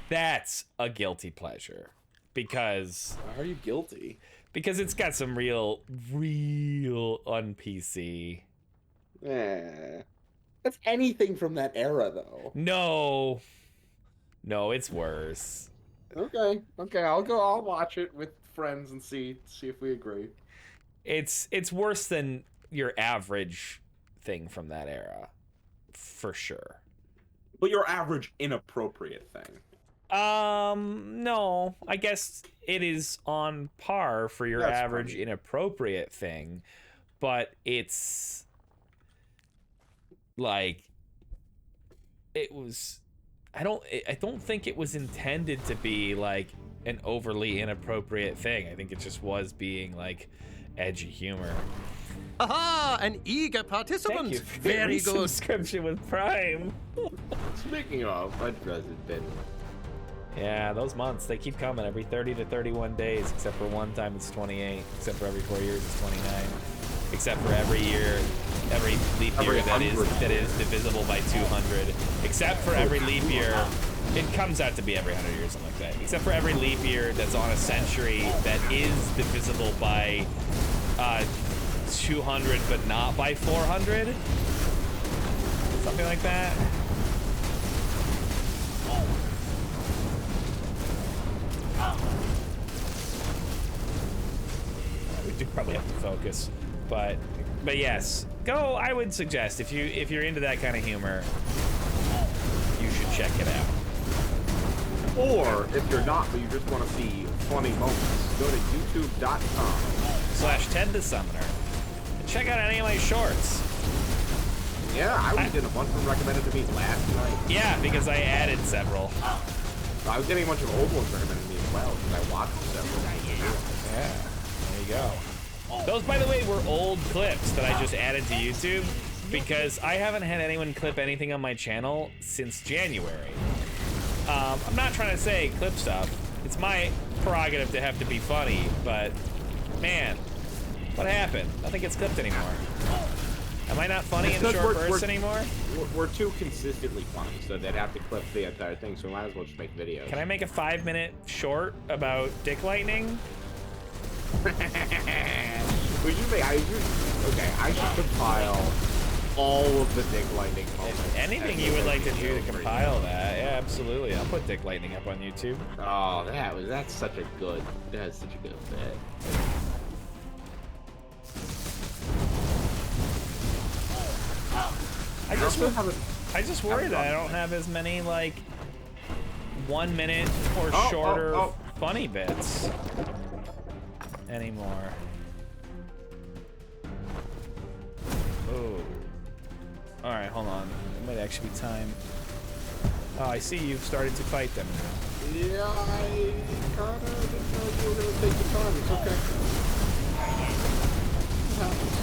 that's a guilty pleasure because. Why are you guilty? Because it's got some real un-PC. That's anything from that era, though. No, it's worse. Okay, I'll watch it with friends and see if we agree. It's worse than your average thing from that era, for sure. But your average inappropriate thing. No, I guess it is on par for your average inappropriate thing, but it's like it was. I don't think it was intended to be like an overly inappropriate thing. I think it just was being like edgy humor. Aha! An eager participant. Thank you for Very your good. subscription with Prime. Speaking of, my president. Yeah, those months, they keep coming every 30 to 31 days, except for one time it's 28, except for every 4 years it's 29, except for every year, every leap year that is divisible by 200, except for every leap year, it comes out to be every 100 years, something like that, except for every leap year that's on a century that is divisible by 200 but not by 400, something like that. We do probably have to focus, but yes, go. I would suggest if you're into that kind of humor, you should check it out. Or if you're not, but you just want to see funny moments, go to youtube.com/TedtheSummoner and check out any of my shorts. Yeah, I did a bunch of them recommended to me last night. Yeah, because I added several. I was getting a bunch of old ones recommended to me as well because I watched several. Yeah, there you go. Those, by the way, were old clips that I just added to YouTube because I haven't had anyone clip anything on my channel since January. I'm not trying to say clip stuff. It's my prerogative to have to be funny, but man, what happened? Nothing gets clipped anymore. Am I not funny in short bursts anymore? We're too consistently funny, so they'd have to clip the entire thing, so we might as well just make videos. Can I make a 5-minute short about dick lightning? I should compile all of the dick lightning moments. Anything you would like to do to compile that, yeah, absolutely. I'll put dick lightning up on YouTube. Oh, that's such a good bit. I just worry that I don't have as many like 1 minute or shorter funny bits anymore. Oh. Alright, hold on. It might actually be time. Oh, I see you've started to fight them now. Yeah, I kinda didn't know you were gonna take the time. It's okay. It happens.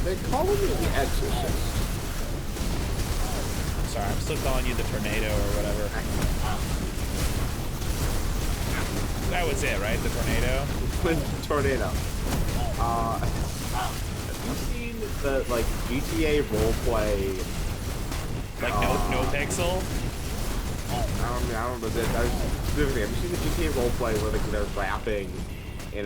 They call me the Exorcist. Sorry, I'm still calling you the Tornado or whatever. That was it, right? The Tornado? Tornado. Have you seen the like GTA roleplay? Like no pixel? I don't know. Specifically, have you seen the GTA roleplay where they're rapping in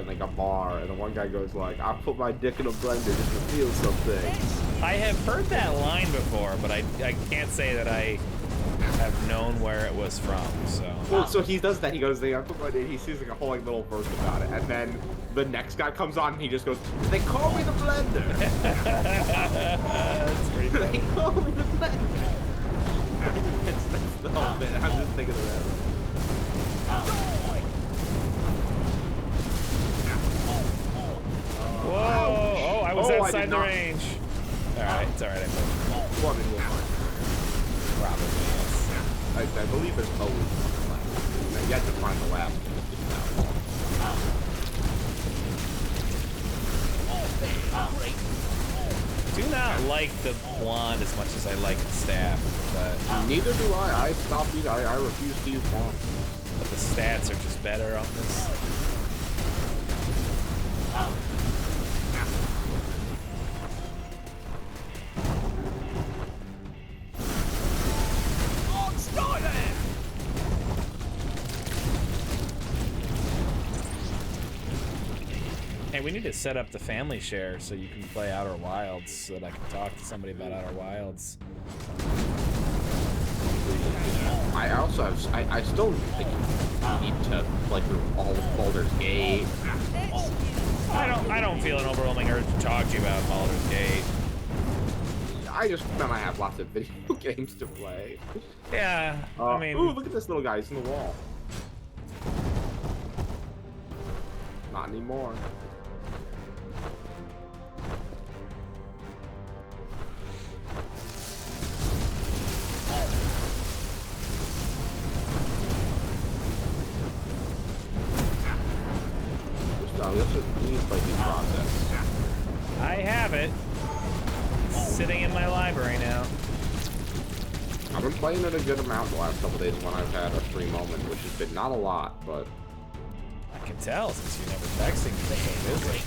like a bar, and the one guy goes like, "I put my dick in a blender just to feel something." I have heard that line before, but I can't say that I have known where it was from. So. Well, so he does that. He goes, "I put my dick." He sees like a whole like little verse about it, and then the next guy comes on and he just goes, "They call me the blender." That's pretty funny. They call me the blender. That's the whole bit. I'm just thinking of that. Whoa! Oh, I was outside the not. range. Alright, it's alright. One in one. Probably, yes. I believe there's always one left. Now, you have to find the last one. Do not like the blonde as much as I like the staff, but Neither do I. I stopped using. I refuse to use blonde. but the stats are just better on this. Hey, we need to set up the family share so you can play Outer Wilds, so that I can talk to somebody about Outer Wilds. I also have. I still think you need to play through all of Baldur's Gate. I don't feel an overwhelming urge to talk to you about Baldur's Gate. I just then I have lots of video games to play. Yeah, I mean, ooh, look at this little guy. He's in the wall. Not anymore. This is like the process. I have it. It's sitting in my library now. I've been playing it a good amount the last couple days when I've had a free moment, which has been not a lot, but I can tell since you're never texting me so busy.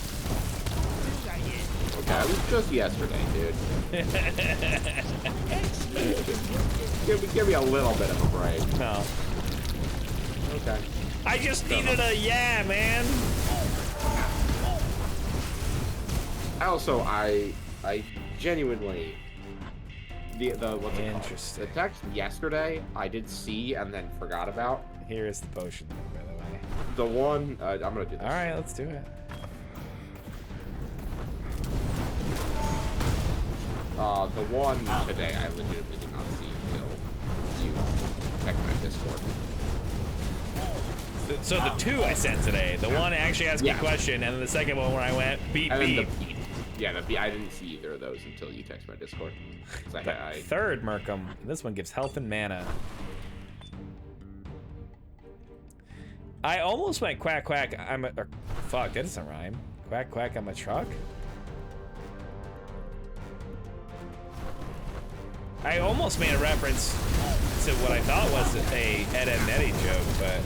okay, it was just yesterday, dude. give me a little bit of a break. No. Okay. I just needed a yeah, man. Also, I genuinely what's it called? Interesting. The text yesterday I did see and then forgot about. Here is the potion, by the way. The one I'm gonna do this. All right, let's do it. The one today I legitimately did not see until you checked my Discord. So the two I sent today, the one actually asked me a question, and then the second one where I went beep And then beep. the beep. I didn't see either of those until you texted my Discord. The third Merkham. This one gives health and mana. I almost went quack quack. Fuck, that doesn't rhyme. Quack quack. I'm a truck. I almost made a reference to what I thought was a Ed and Eddie joke, but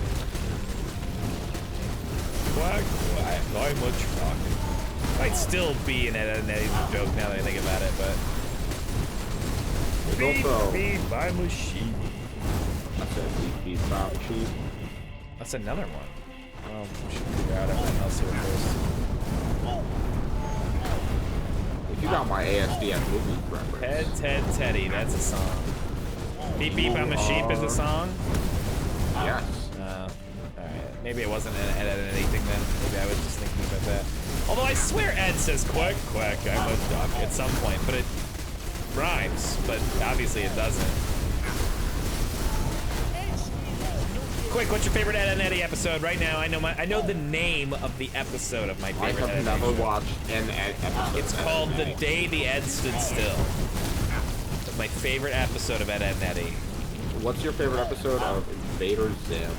quack quack. I'm a truck. Might still be an Ed and Eddie joke now that I think about it, but. Beep, beep, I'm a sheep. That's a beep, beep, bop, sheep. That's another one. Well, we should figure out everything else here first. If you got my ASDF movie reference. Ted, Teddy, that's a song. Beep, beep, I'm a sheep is a song? Yes. Alright. Maybe it wasn't an Ed and anything then. Maybe I was just thinking about that. Although I swear Ed says quack, quack, I'm a duck at some point, but it rhymes, but obviously it doesn't. Quick, what's your favorite Ed and Eddie episode right now? I know the name of the episode of my favorite Ed I have and never Eddie show. watched an Ed episode. It's called The Day the Ed Stood Still. It's my favorite episode of Ed and Eddie. What's your favorite episode of Invader Zim?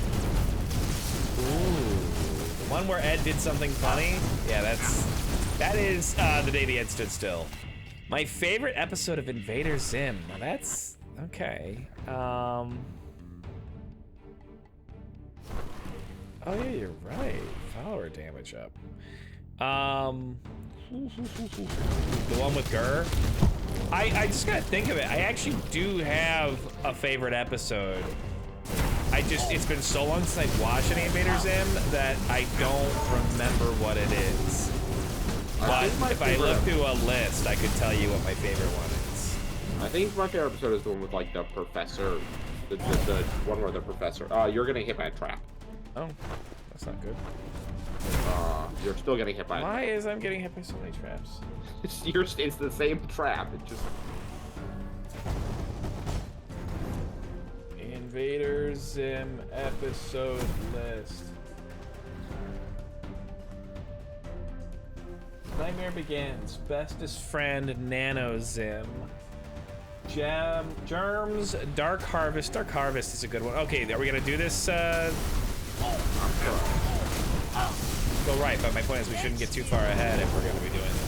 Ooh, the one where Ed did something funny? Yeah, that is The Day the Ed Stood Still. My favorite episode of Invader Zim. Now that's okay. Oh yeah, you're right. Follower damage up. The one with Gurr. I just gotta think of it. I actually do have a favorite episode. It's been so long since I've watched any Invader Zim that I don't remember what it is. But if I look through a list, I could tell you what my favorite one is. I think my favorite episode is the one with like the professor, the one where the professor. You're getting hit by a trap. Oh, that's not good. You're still getting hit by. Why is I'm getting hit by so many traps? It's the same trap. It just. Invader Zim episode list. Nightmare Begins. Bestest Friend Nano Zim. Germs. Dark Harvest. Dark Harvest is a good one. Okay, are we gonna do this? Go right, but my point is we shouldn't get too far ahead if we're gonna be doing this.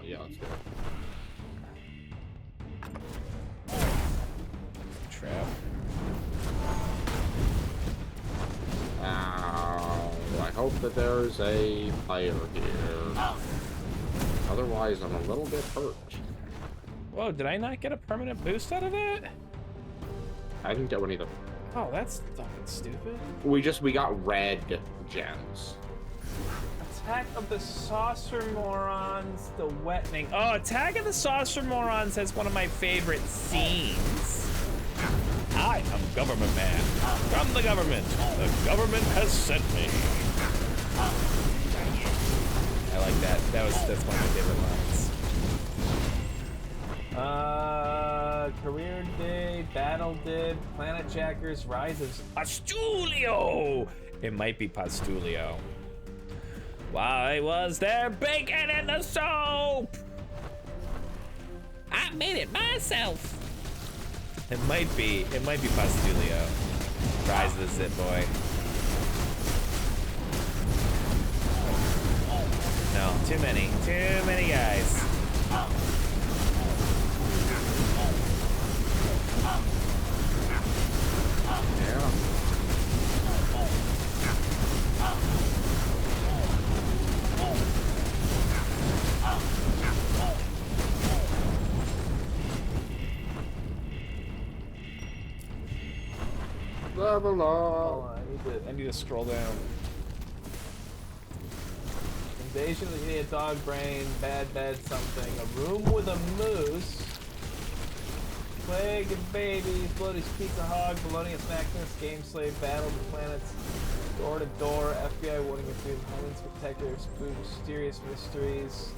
Yeah, let's go. Trap. I hope that there's a player here. Otherwise, I'm a little bit hurt. Whoa, did I not get a permanent boost out of that? I didn't get one either. Oh, that's fucking stupid. We got red gems. Attack of the Saucer Morons, the Wetning. Oh, Attack of the Saucer Morons has one of my favorite scenes. I am Government Man. From the government. The government has sent me. I like that. That's one of my favorite lines. Career Day, Battle Dib, Planet Jackers, Rise of Pastulio. It might be Pastulio. Why was there bacon in the soap? I made it myself. It might be Pastulio. Rise of the Zip Boy. No, too many guys. Yeah. Level up. I need to scroll down. Invasion of the Idiot Dog Brain, Bad something. A Room with a Moose. Plague of Babies, Bloody Pizza Hog, Bologna Snackness, Game Slave, Battle of the Planets, Door to Door, FBI Warning Between Homeland Spectacular, Spook, Mysterious Mysteries,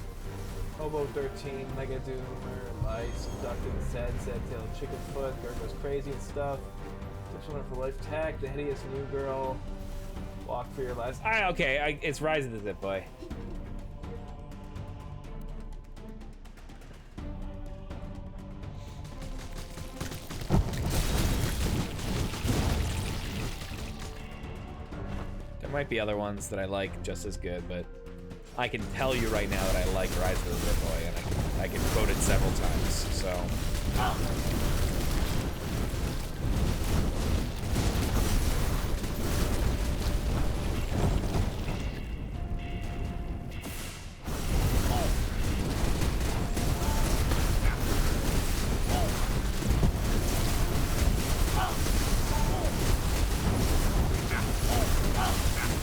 Hobo 13, Mega Doomer, Lights, Abducted, Sad Tail, Chicken Foot, Girl Goes Crazy and Stuff, Tipswoman for Life, Tack, The Hideous New Girl, Walk for Your Lives. Okay, it's Rise of the Zip Boy. There might be other ones that I like just as good, but I can tell you right now that I like Rise of the Zip Boy, and I can quote it several times, so.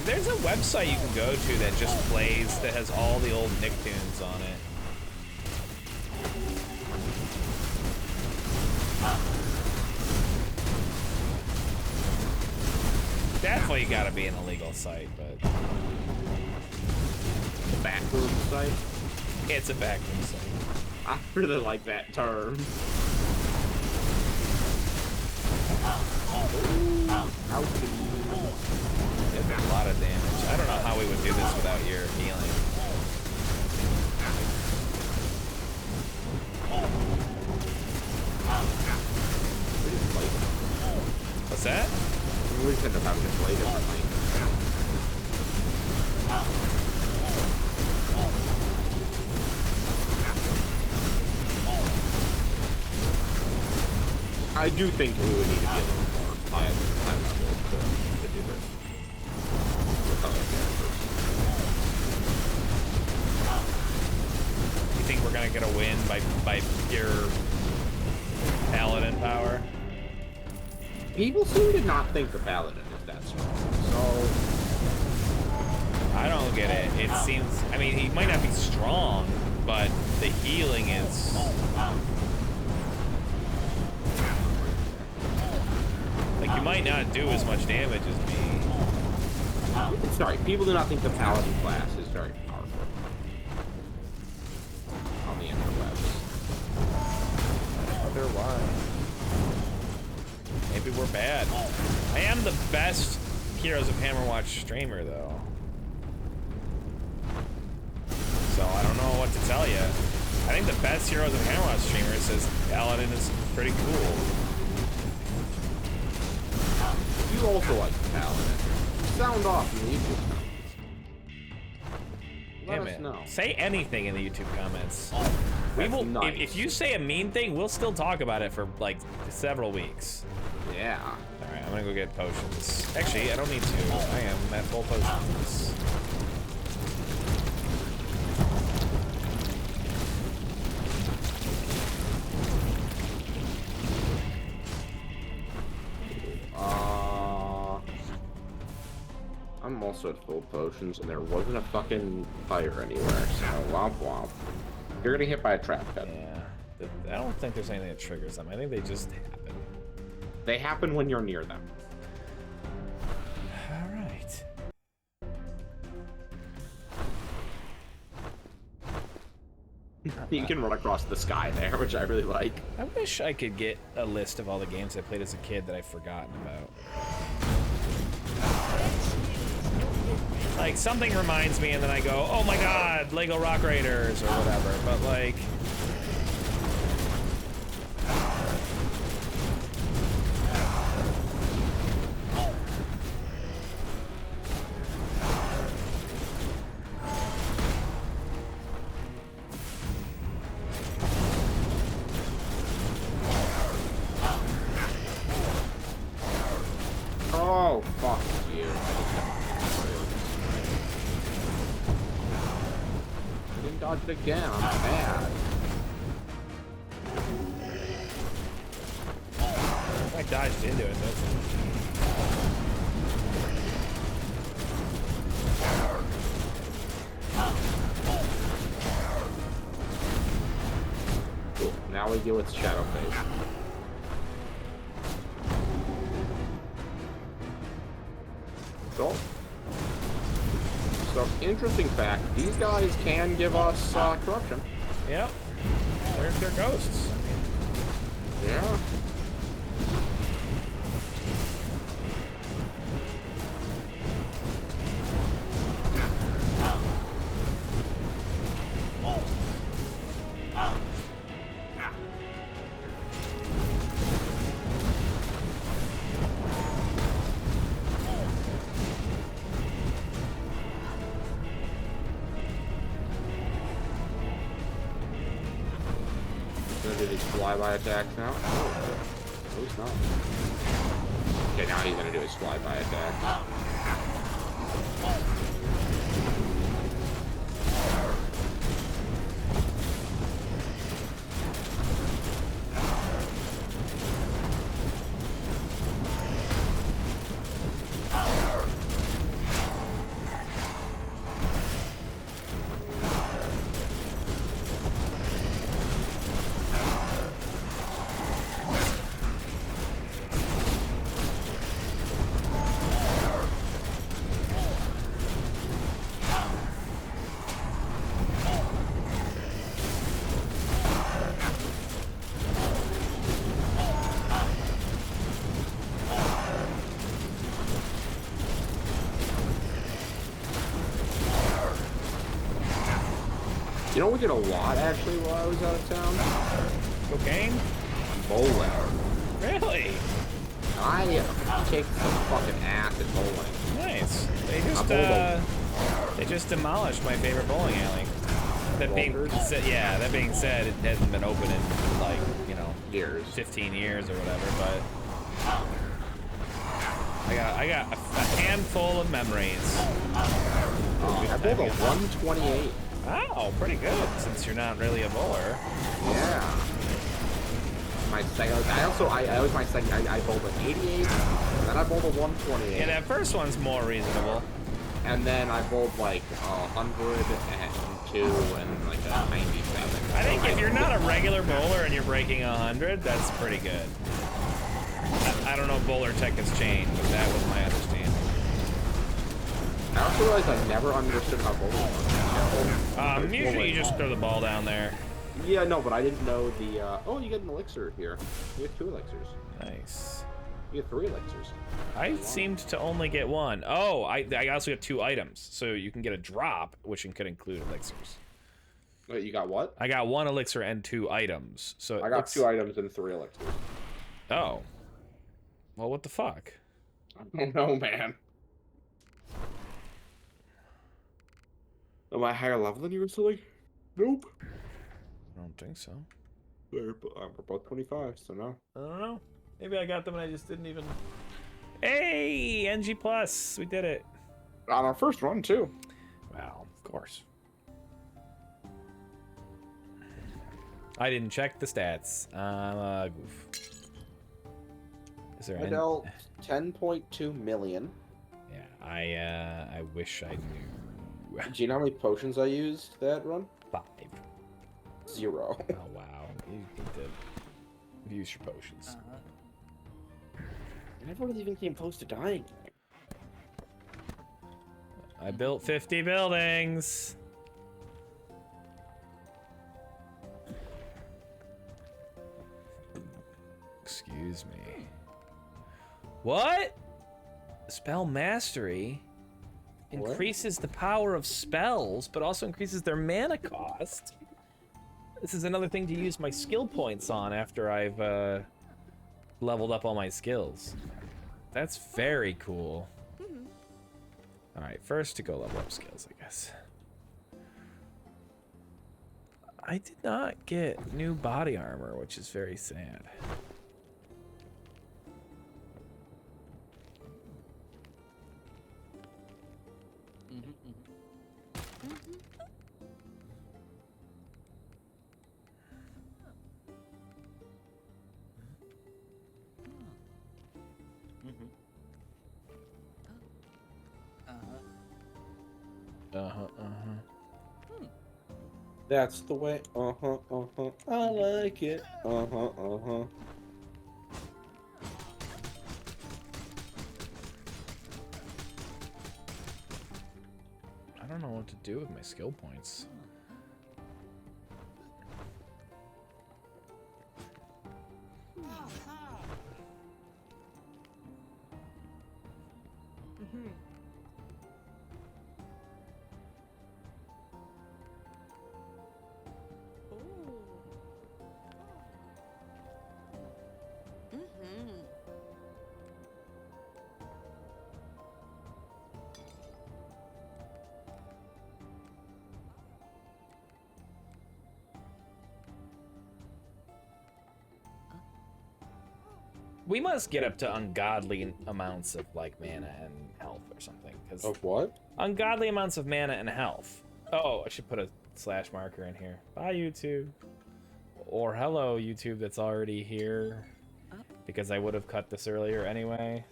There's a website you can go to that just plays, that has all the old Nicktoons on it. Definitely gotta be an illegal site, but The backroom site. it's a backroom site. I really like that term. It did a lot of damage. I don't know how we would do this without your healing. What's that? We just end up having to play differently. I do think we would need to be a little more high level to do this. With other characters. You think we're gonna get a win by pure paladin power? People seem to not think the paladin is that strong, so I don't get it. It seems, I mean, he might not be strong, but the healing is. Like, you might not do as much damage as me. sorry, people do not think the paladin class is very powerful on the interwebs. They're lying. Maybe we're bad. I am the best Heroes of Hammerwatch streamer, though. So I don't know what to tell you. I think the best Heroes of Hammerwatch streamer says Paladin is pretty cool. You also like the paladin. Sound off in the YouTube comments. Let us know. Say anything in the YouTube comments. We That's will. nice. If you say a mean thing, we'll still talk about it for like several weeks. Yeah. All right, I'm gonna go get potions. Actually, I don't need to. I am at full potions. I'm also at full potions, and there wasn't a fucking fire anywhere, so womp womp. You're gonna hit by a trap pet. Yeah, I don't think there's anything that triggers them. I think they just happen. They happen when you're near them. All right. You can run across the sky there, which I really like. I wish I could get a list of all the games I played as a kid that I've forgotten about. Like, something reminds me, and then I go, oh my god, Lego Rock Raiders, or whatever, but like... Oh, fuck you. I didn't dodge it again, I'm mad. I dodged into it, that's it. Cool. Now we deal with Shadow Phase. So, interesting fact, these guys can give us corruption. Yep. They're ghosts. Yeah. Gonna do these flyby attacks now. Oh, he's not. Okay, now he's gonna do his flyby attack. You know what we did a lot, actually, while I was out of town? Cocaine? Bowling. Really? I kicked some fucking ass at bowling. Nice. They just demolished my favorite bowling alley. That being said, yeah, that being said, it hasn't been open in like, you know, Years. 15 years or whatever, but I got a handful of memories. I bowled a 128. Oh, pretty good, since you're not really a bowler. Yeah. My second, I was my second, I bowled an 88, and then I bowled a 128. Yeah, that first one's more reasonable. And then I bowled like 102 and like a 97. I think if you're not a regular bowler and you're breaking 100, that's pretty good. I don't know if bowler tech has changed, but that was my understanding. I also realized I never understood how bowling works. Usually you just throw the ball down there. Yeah, no, but I didn't know the, oh, you get an elixir here. You get 2 elixirs. Nice. You get 3 elixirs. I seemed to only get 1. Oh, I also get 2 items, so you can get a drop, which could include elixirs. Wait, you got what? I got 1 elixir and 2 items. So I got 2 items and 3 elixirs. Oh. Well, what the fuck? I don't know, man. Am I higher level than you or something? Nope. I don't think so. We're both 25, so no. I don't know. Maybe I got them and I just didn't even... Hey! NG+! We did it! On our first run, too. Wow, of course. I didn't check the stats. Goof. Is there I dealt 10.2 million. Yeah, I wish I knew. Do you know how many potions I used that run? 5. 0. Oh, wow. You need to use your potions. I never even came close to dying. I built 50 buildings. Excuse me. What? Spell mastery increases the power of spells, but also increases their mana cost. This is another thing to use my skill points on after I've leveled up all my skills. That's very cool. All right, first to go level up skills, I guess. I did not get new body armor, which is very sad. That's the way. I like it. I don't know what to do with my skill points. We must get up to ungodly amounts of like mana and health or something. Of what? Ungodly amounts of mana and health. Oh, I should put a slash marker in here. Bye, YouTube. Or hello, YouTube that's already here. Because I would have cut this earlier anyway.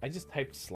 I just typed slash.